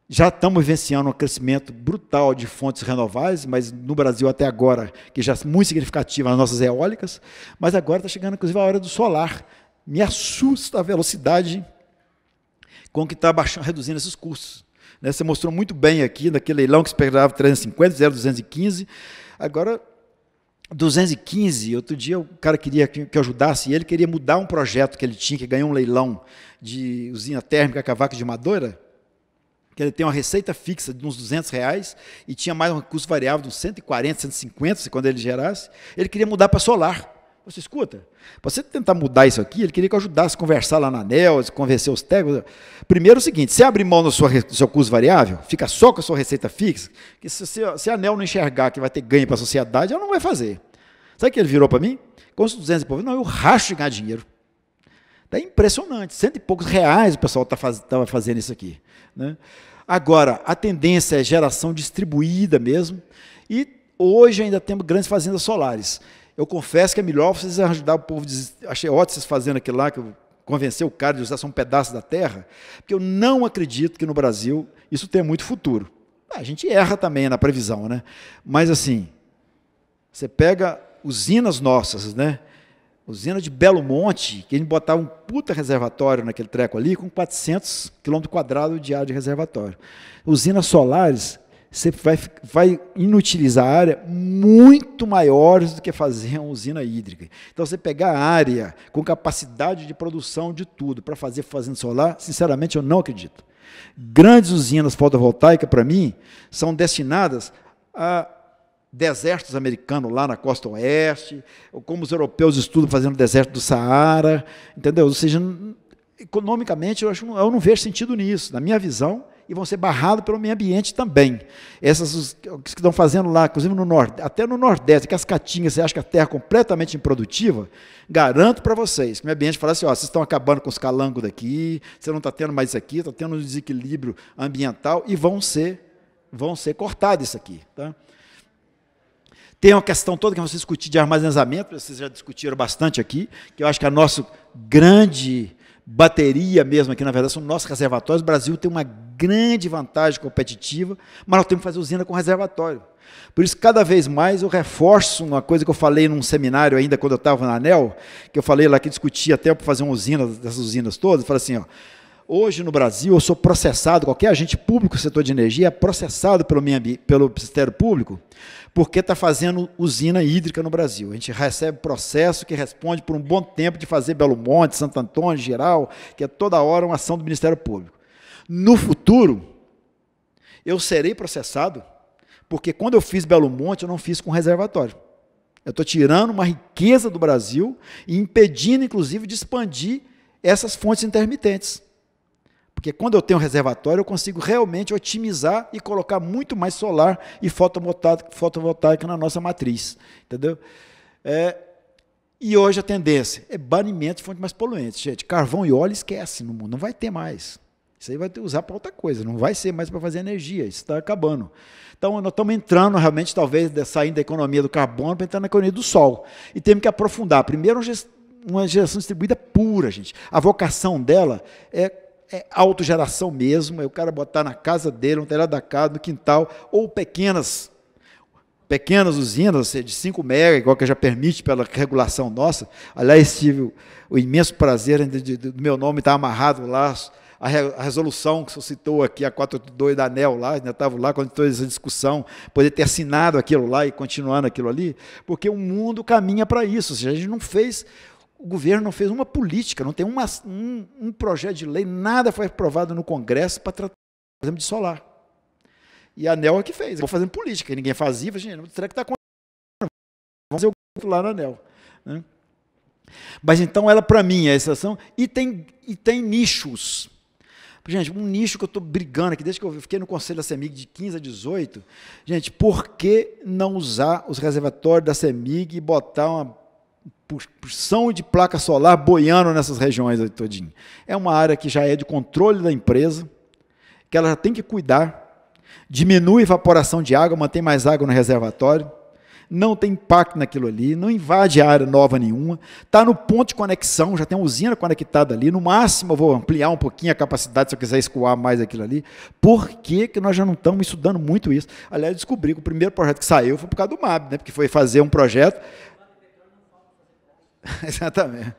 já estamos vivenciando um crescimento brutal de fontes renováveis, mas no Brasil até agora, que já é muito significativa nas nossas eólicas, mas agora está chegando inclusive a hora do solar. Me assusta a velocidade com que está reduzindo esses custos. Você mostrou muito bem aqui, naquele leilão que esperava 350, 0,215, agora 215, outro dia o cara queria que eu ajudasse, e ele queria mudar um projeto que ele tinha, que ganhou um leilão de usina térmica Cavaco de Madeira, que ele tem uma receita fixa de uns R$200 e tinha mais um custo variável de uns 140, 150, quando ele gerasse, ele queria mudar para solar. Você escuta? Para você tentar mudar isso aqui, ele queria que eu ajudasse a conversar lá na ANEEL, convencer os técnicos. Primeiro é o seguinte, você abre mão do seu custo variável, fica só com a sua receita fixa, que se a ANEEL não enxergar que vai ter ganho para a sociedade, ela não vai fazer. Sabe o que ele virou para mim? Com os 200 e poucos, não, eu racho de ganhar dinheiro. Está impressionante, R$100 e poucos o pessoal estava fazendo isso aqui. Né? Agora, a tendência é geração distribuída mesmo, e hoje ainda temos grandes fazendas solares. Eu confesso que é melhor vocês ajudar o povo, achei ótimo vocês fazendo aquilo lá, que eu convenci o cara de usar só um pedaço da terra, porque eu não acredito que no Brasil isso tenha muito futuro. A gente erra também na previsão, né? Mas assim, você pega usinas nossas, né? Usina de Belo Monte, que a gente botava um puta reservatório naquele treco ali, com 400 km² de área de reservatório. Usinas solares, você vai inutilizar área muito maiores do que fazer uma usina hídrica. Então, você pegar a área com capacidade de produção de tudo para fazer fazenda solar, sinceramente, eu não acredito. Grandes usinas fotovoltaicas, para mim, são destinadas a desertos americanos lá na costa oeste, ou como os europeus estudam fazendo o deserto do Saara, entendeu? Ou seja, economicamente, eu não vejo sentido nisso. Na minha visão, e vão ser barrados pelo meio ambiente também. Essas que estão fazendo lá, inclusive até no Nordeste, que as caatingas, você acha que a terra é completamente improdutiva, garanto para vocês que o meio ambiente fala assim, ó, vocês estão acabando com os calangos daqui, você não está tendo mais isso aqui, está tendo um desequilíbrio ambiental, e vão ser cortados isso aqui. Tá? Tem uma questão toda que vamos discutir de armazenamento, vocês já discutiram bastante aqui, que eu acho que a nossa grande bateria mesmo aqui, na verdade, são nossos reservatórios. O Brasil tem uma grande vantagem competitiva, mas nós temos que fazer usina com reservatório. Por isso, cada vez mais eu reforço uma coisa que eu falei num seminário ainda, quando eu estava na ANEEL, que eu falei lá que discutia até para fazer uma usina, dessas usinas todas, eu falei assim, ó, hoje no Brasil eu sou processado, qualquer agente público do setor de energia é processado pelo Ministério Público, porque está fazendo usina hídrica no Brasil. A gente recebe processo que responde por um bom tempo de fazer Belo Monte, Santo Antônio, Geral, que é toda hora uma ação do Ministério Público. No futuro, eu serei processado, porque quando eu fiz Belo Monte, eu não fiz com reservatório. Eu estou tirando uma riqueza do Brasil e impedindo, inclusive, de expandir essas fontes intermitentes. Porque quando eu tenho um reservatório, eu consigo realmente otimizar e colocar muito mais solar e fotovoltaica na nossa matriz. Entendeu? E hoje a tendência é banimento de fontes mais poluentes. Gente, carvão e óleo esquece no mundo, não vai ter mais. Isso aí vai ter que usar para outra coisa, não vai ser mais para fazer energia, isso está acabando. Então, nós estamos entrando realmente, talvez, saindo da economia do carbono para entrar na economia do sol. E temos que aprofundar. Primeiro, uma geração distribuída pura, gente. A vocação dela é autogeração mesmo, é o cara botar na casa dele, no telhado da casa, no quintal, ou pequenas usinas, de 5 mega, igual que já permite pela regulação nossa. Aliás, tive o imenso prazer do meu nome estar amarrado lá, a resolução que você citou aqui, a 482 da ANEEL, lá, ainda estava lá quando toda essa discussão, poder ter assinado aquilo lá e continuando aquilo ali, porque o mundo caminha para isso, ou seja, a gente não fez... O governo não fez uma política, não tem um projeto de lei, nada foi aprovado no Congresso para tratar, por exemplo, de solar. E a ANEEL é que fez. Vou fazendo política, ninguém fazia, gente, não será que está acontecendo? Vamos fazer o lá na ANEEL. Né? Mas então ela, para mim, é a exceção, e tem nichos. Gente, um nicho que eu estou brigando aqui, desde que eu fiquei no Conselho da CEMIG de 15 a 18, gente, por que não usar os reservatórios da CEMIG e botar uma porção de placa solar boiando nessas regiões aí todinho? É uma área que já é de controle da empresa, que ela já tem que cuidar, diminui a evaporação de água, mantém mais água no reservatório, não tem impacto naquilo ali, não invade área nova nenhuma, está no ponto de conexão, já tem uma usina conectada ali, no máximo eu vou ampliar um pouquinho a capacidade se eu quiser escoar mais aquilo ali. Por que nós já não estamos estudando muito isso? Aliás, eu descobri que o primeiro projeto que saiu foi por causa do MAB, né? Porque foi fazer um projeto... Exatamente.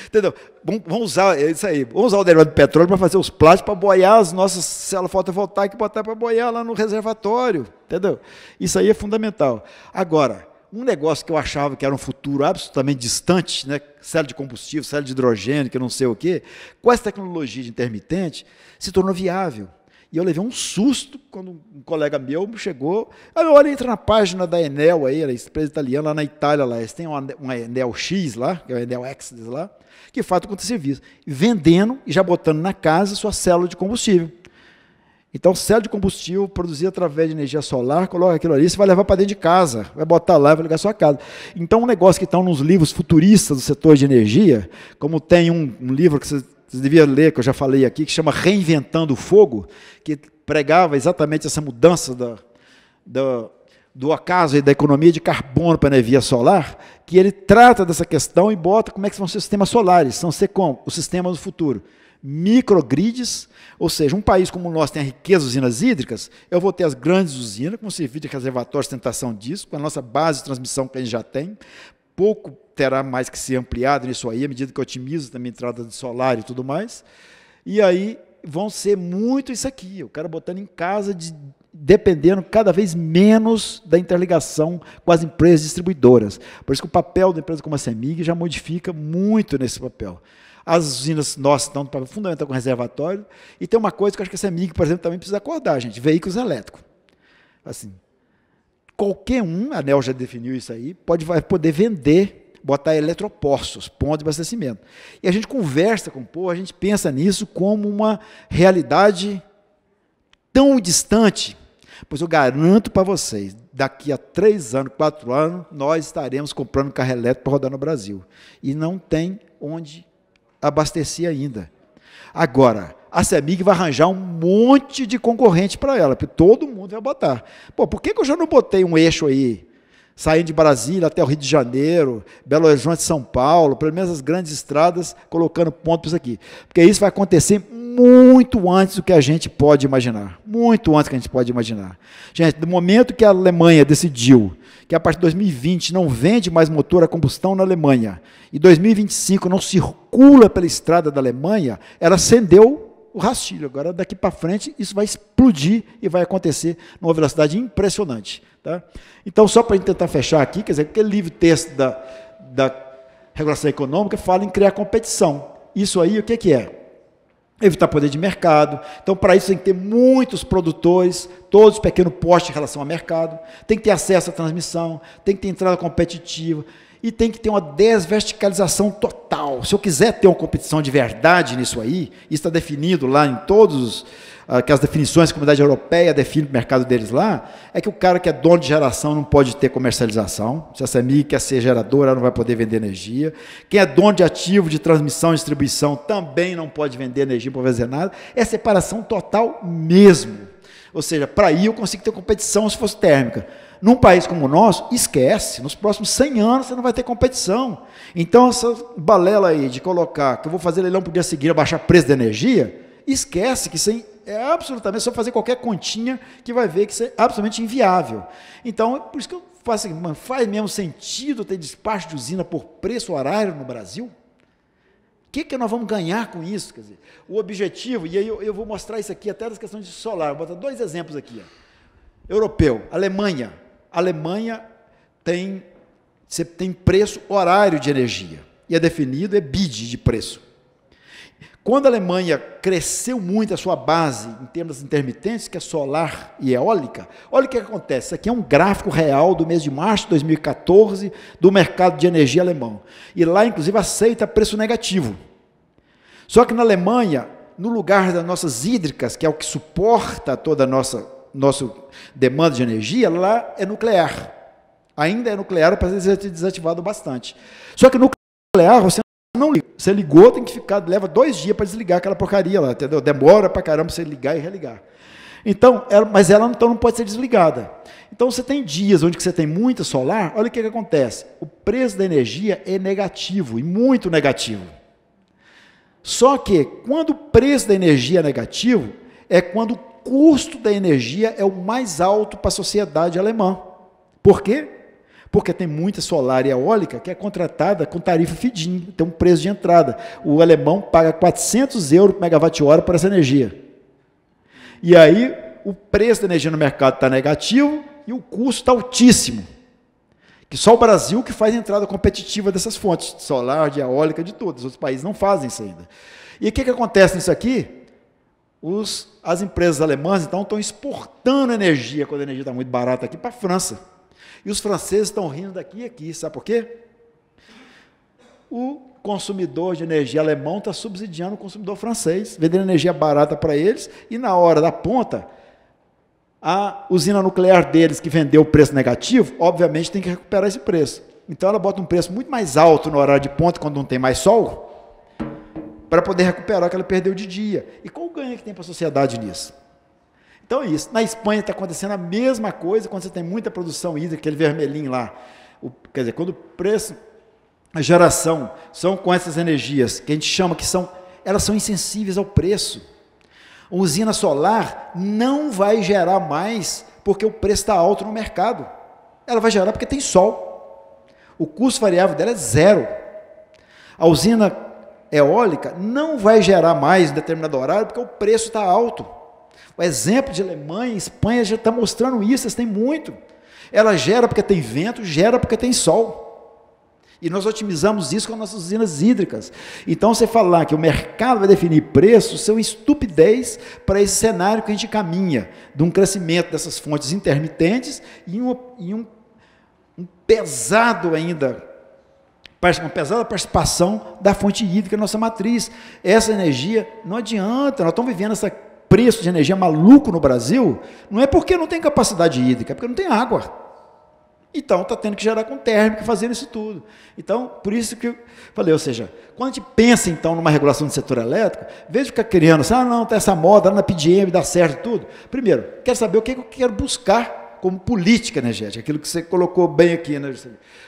Entendeu? Vamos usar isso aí. Vamos usar o derivado de petróleo para fazer os plásticos, para boiar as nossas células fotovoltaicas e botar para boiar lá no reservatório. Entendeu? Isso aí é fundamental. Agora, um negócio que eu achava que era um futuro absolutamente distante, né? Célula de combustível, célula de hidrogênio, que não sei o quê, com essa tecnologia de intermitente, se tornou viável. E eu levei um susto quando um colega meu chegou. Olha, entra na página da Enel aí, a empresa italiana lá na Itália, lá, eles têm uma Enel X lá, que é a Enel X lá, que faz todo esse serviço, vendendo e já botando na casa sua célula de combustível. Então, célula de combustível produzida através de energia solar, coloca aquilo ali, você vai levar para dentro de casa, vai botar lá e vai ligar a sua casa. Então, um negócio que estão nos livros futuristas do setor de energia, como tem um livro que você devia ler, que eu já falei aqui, que chama Reinventando o Fogo, que pregava exatamente essa mudança do acaso e da economia de carbono para a energia solar, que ele trata dessa questão e bota como é que são os sistemas solares, são como os sistemas do futuro. Microgrids, ou seja, um país como o nosso tem a riqueza de usinas hídricas, eu vou ter as grandes usinas, com serviço de reservatório de sustentação disso, com a nossa base de transmissão que a gente já tem, pouco terá mais que ser ampliado nisso aí, à medida que eu otimizo também a entrada de solar e tudo mais. E aí vão ser muito isso aqui, o cara botando em casa, dependendo cada vez menos da interligação com as empresas distribuidoras. Por isso que o papel da empresa como a CEMIG já modifica muito nesse papel. As usinas nossas estão no papel fundamental com reservatório, e tem uma coisa que eu acho que a CEMIG, por exemplo, também precisa acordar, gente, veículos elétricos. Assim, qualquer um, a ANEEL já definiu isso aí, vai poder vender, botar eletropostos, pontos de abastecimento. E a gente conversa com o povo, a gente pensa nisso como uma realidade tão distante, pois eu garanto para vocês, daqui a 3 anos, 4 anos, nós estaremos comprando carro elétrico para rodar no Brasil. E não tem onde abastecer ainda. Agora, a CEMIG vai arranjar um monte de concorrente para ela, porque todo mundo vai botar. Pô, por que eu já não botei um eixo aí, saindo de Brasília até o Rio de Janeiro, Belo Horizonte, São Paulo, pelo menos as grandes estradas, colocando pontos aqui? Porque isso vai acontecer muito antes do que a gente pode imaginar. Muito antes do que a gente pode imaginar. Gente, do momento que a Alemanha decidiu que a partir de 2020 não vende mais motor a combustão na Alemanha, e 2025 não circula pela estrada da Alemanha, ela acendeu o rastilho. Agora, daqui para frente, isso vai explodir e vai acontecer numa velocidade impressionante. Tá? Então, só para tentar fechar aqui, quer dizer, aquele livro-texto da regulação econômica fala em criar competição. Isso aí, o que é? Evitar poder de mercado. Então, para isso, tem que ter muitos produtores, todos pequeno porte em relação ao mercado, tem que ter acesso à transmissão, tem que ter entrada competitiva, e tem que ter uma desverticalização total. Se eu quiser ter uma competição de verdade nisso aí, isso está definido lá em todos as definições que a Comunidade Europeia define o mercado deles lá, é que o cara que é dono de geração não pode ter comercialização. Se a CEMIG quer ser geradora, ela não vai poder vender energia. Quem é dono de ativo de transmissão e distribuição também não pode vender energia, não pode fazer nada. É separação total mesmo. Ou seja, para aí eu consigo ter competição se fosse térmica. Num país como o nosso, esquece, nos próximos 100 anos você não vai ter competição. Então, essa balela aí de colocar que eu vou fazer leilão para o dia seguinte, baixar preço da energia, esquece que isso é absolutamente só fazer qualquer continha que vai ver que isso é absolutamente inviável. Então, por isso que eu faço assim, faz mesmo sentido ter despacho de usina por preço horário no Brasil? O que nós vamos ganhar com isso? Quer dizer, o objetivo, e aí eu vou mostrar isso aqui até das questões de solar, vou botar 2 exemplos aqui. Europeu, Alemanha. Alemanha você tem preço horário de energia, e é definido, é BID de preço. Quando a Alemanha cresceu muito a sua base em termos intermitentes, que é solar e eólica, olha o que acontece. Isso aqui é um gráfico real do mês de março de 2014 do mercado de energia alemão. E lá, inclusive, aceita preço negativo. Só que na Alemanha, no lugar das nossas hídricas, que é o que suporta toda a nossa demanda de energia, lá é nuclear. Ainda é nuclear para ser desativado bastante. Só que nuclear, você não liga. Você ligou, tem que ficar, leva 2 dias para desligar aquela porcaria lá, entendeu? Demora para caramba você ligar e religar. Então, mas ela então não pode ser desligada. Então, você tem dias onde você tem muita solar, olha o que acontece. O preço da energia é negativo, e muito negativo. Só que, quando o preço da energia é negativo, é quando o custo da energia é o mais alto para a sociedade alemã. Por quê? Porque tem muita solar e eólica que é contratada com tarifa feed-in, tem um preço de entrada. O alemão paga 400 € por megawatt-hora por essa energia. E aí, o preço da energia no mercado está negativo e o custo está altíssimo. Que só o Brasil que faz entrada competitiva dessas fontes, de solar, de eólica, de todos. Os outros países não fazem isso ainda. E o que acontece nisso aqui? As empresas alemãs, então, estão exportando energia, quando a energia está muito barata aqui, para a França. E os franceses estão rindo daqui e aqui. Sabe por quê? O consumidor de energia alemão está subsidiando o consumidor francês, vendendo energia barata para eles, e na hora da ponta, a usina nuclear deles, que vendeu o preço negativo, obviamente tem que recuperar esse preço. Então ela bota um preço muito mais alto no horário de ponta, quando não tem mais sol, para poder recuperar o que ela perdeu de dia. E qual o ganho que tem para a sociedade nisso? Então é isso. Na Espanha está acontecendo a mesma coisa, quando você tem muita produção hídrica, aquele vermelhinho lá. Quer dizer, quando o preço, a geração, são com essas energias, que a gente chama que elas são insensíveis ao preço. A usina solar não vai gerar mais porque o preço está alto no mercado. Ela vai gerar porque tem sol. O custo variável dela é 0. A usina eólica não vai gerar mais em determinado horário porque o preço está alto. O exemplo de Alemanha e Espanha já está mostrando isso, eles têm muito. Ela gera porque tem vento, gera porque tem sol. E nós otimizamos isso com as nossas usinas hídricas. Então, você falar que o mercado vai definir preço, isso é uma estupidez para esse cenário que a gente caminha, de um crescimento dessas fontes intermitentes e um pesado ainda, uma pesada participação da fonte hídrica na nossa matriz. Essa energia não adianta, nós estamos vivendo essa preço de energia maluco no Brasil, não é porque não tem capacidade hídrica, é porque não tem água. Então, está tendo que gerar com térmica, fazendo isso tudo. Então, por isso que eu falei, ou seja, quando a gente pensa, então, numa regulação do setor elétrico, em vez de ficar criando assim, não, está essa moda, lá na PDM, dá certo tudo. Primeiro, quero saber o que eu quero buscar como política energética, aquilo que você colocou bem aqui, né?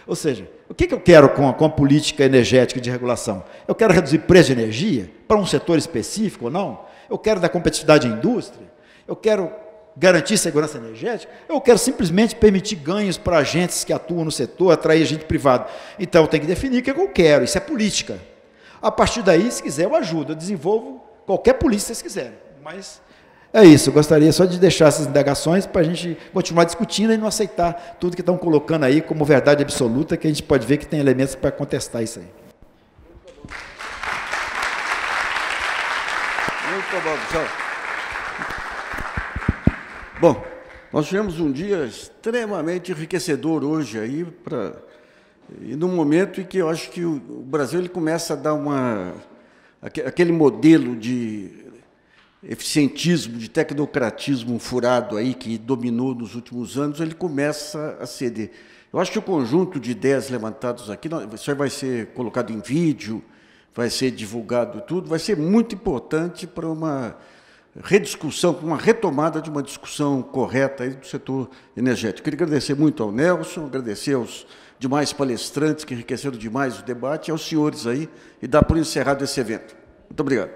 Ou seja, o que eu quero com a política energética de regulação? Eu quero reduzir preço de energia para um setor específico ou não? Eu quero dar competitividade à indústria? Eu quero garantir segurança energética? Eu quero simplesmente permitir ganhos para agentes que atuam no setor, atrair gente privada. Então, eu tenho que definir o que eu quero, isso é política. A partir daí, se quiser, eu ajudo, eu desenvolvo qualquer política que vocês quiserem. Mas é isso, eu gostaria só de deixar essas indagações para a gente continuar discutindo e não aceitar tudo que estão colocando aí como verdade absoluta, que a gente pode ver que tem elementos para contestar isso aí. Muito bom, pessoal. Bom, nós tivemos um dia extremamente enriquecedor hoje aí, e num momento em que eu acho que o Brasil ele começa a dar aquele modelo de eficientismo, de tecnocratismo furado aí que dominou nos últimos anos, ele começa a ceder. Eu acho que o conjunto de ideias levantadas aqui, isso aí vai ser colocado em vídeo, vai ser divulgado tudo, vai ser muito importante para uma rediscussão, uma retomada de uma discussão correta aí do setor energético. Queria agradecer muito ao Nelson, agradecer aos demais palestrantes que enriqueceram demais o debate, e aos senhores aí, e dar por encerrado esse evento. Muito obrigado.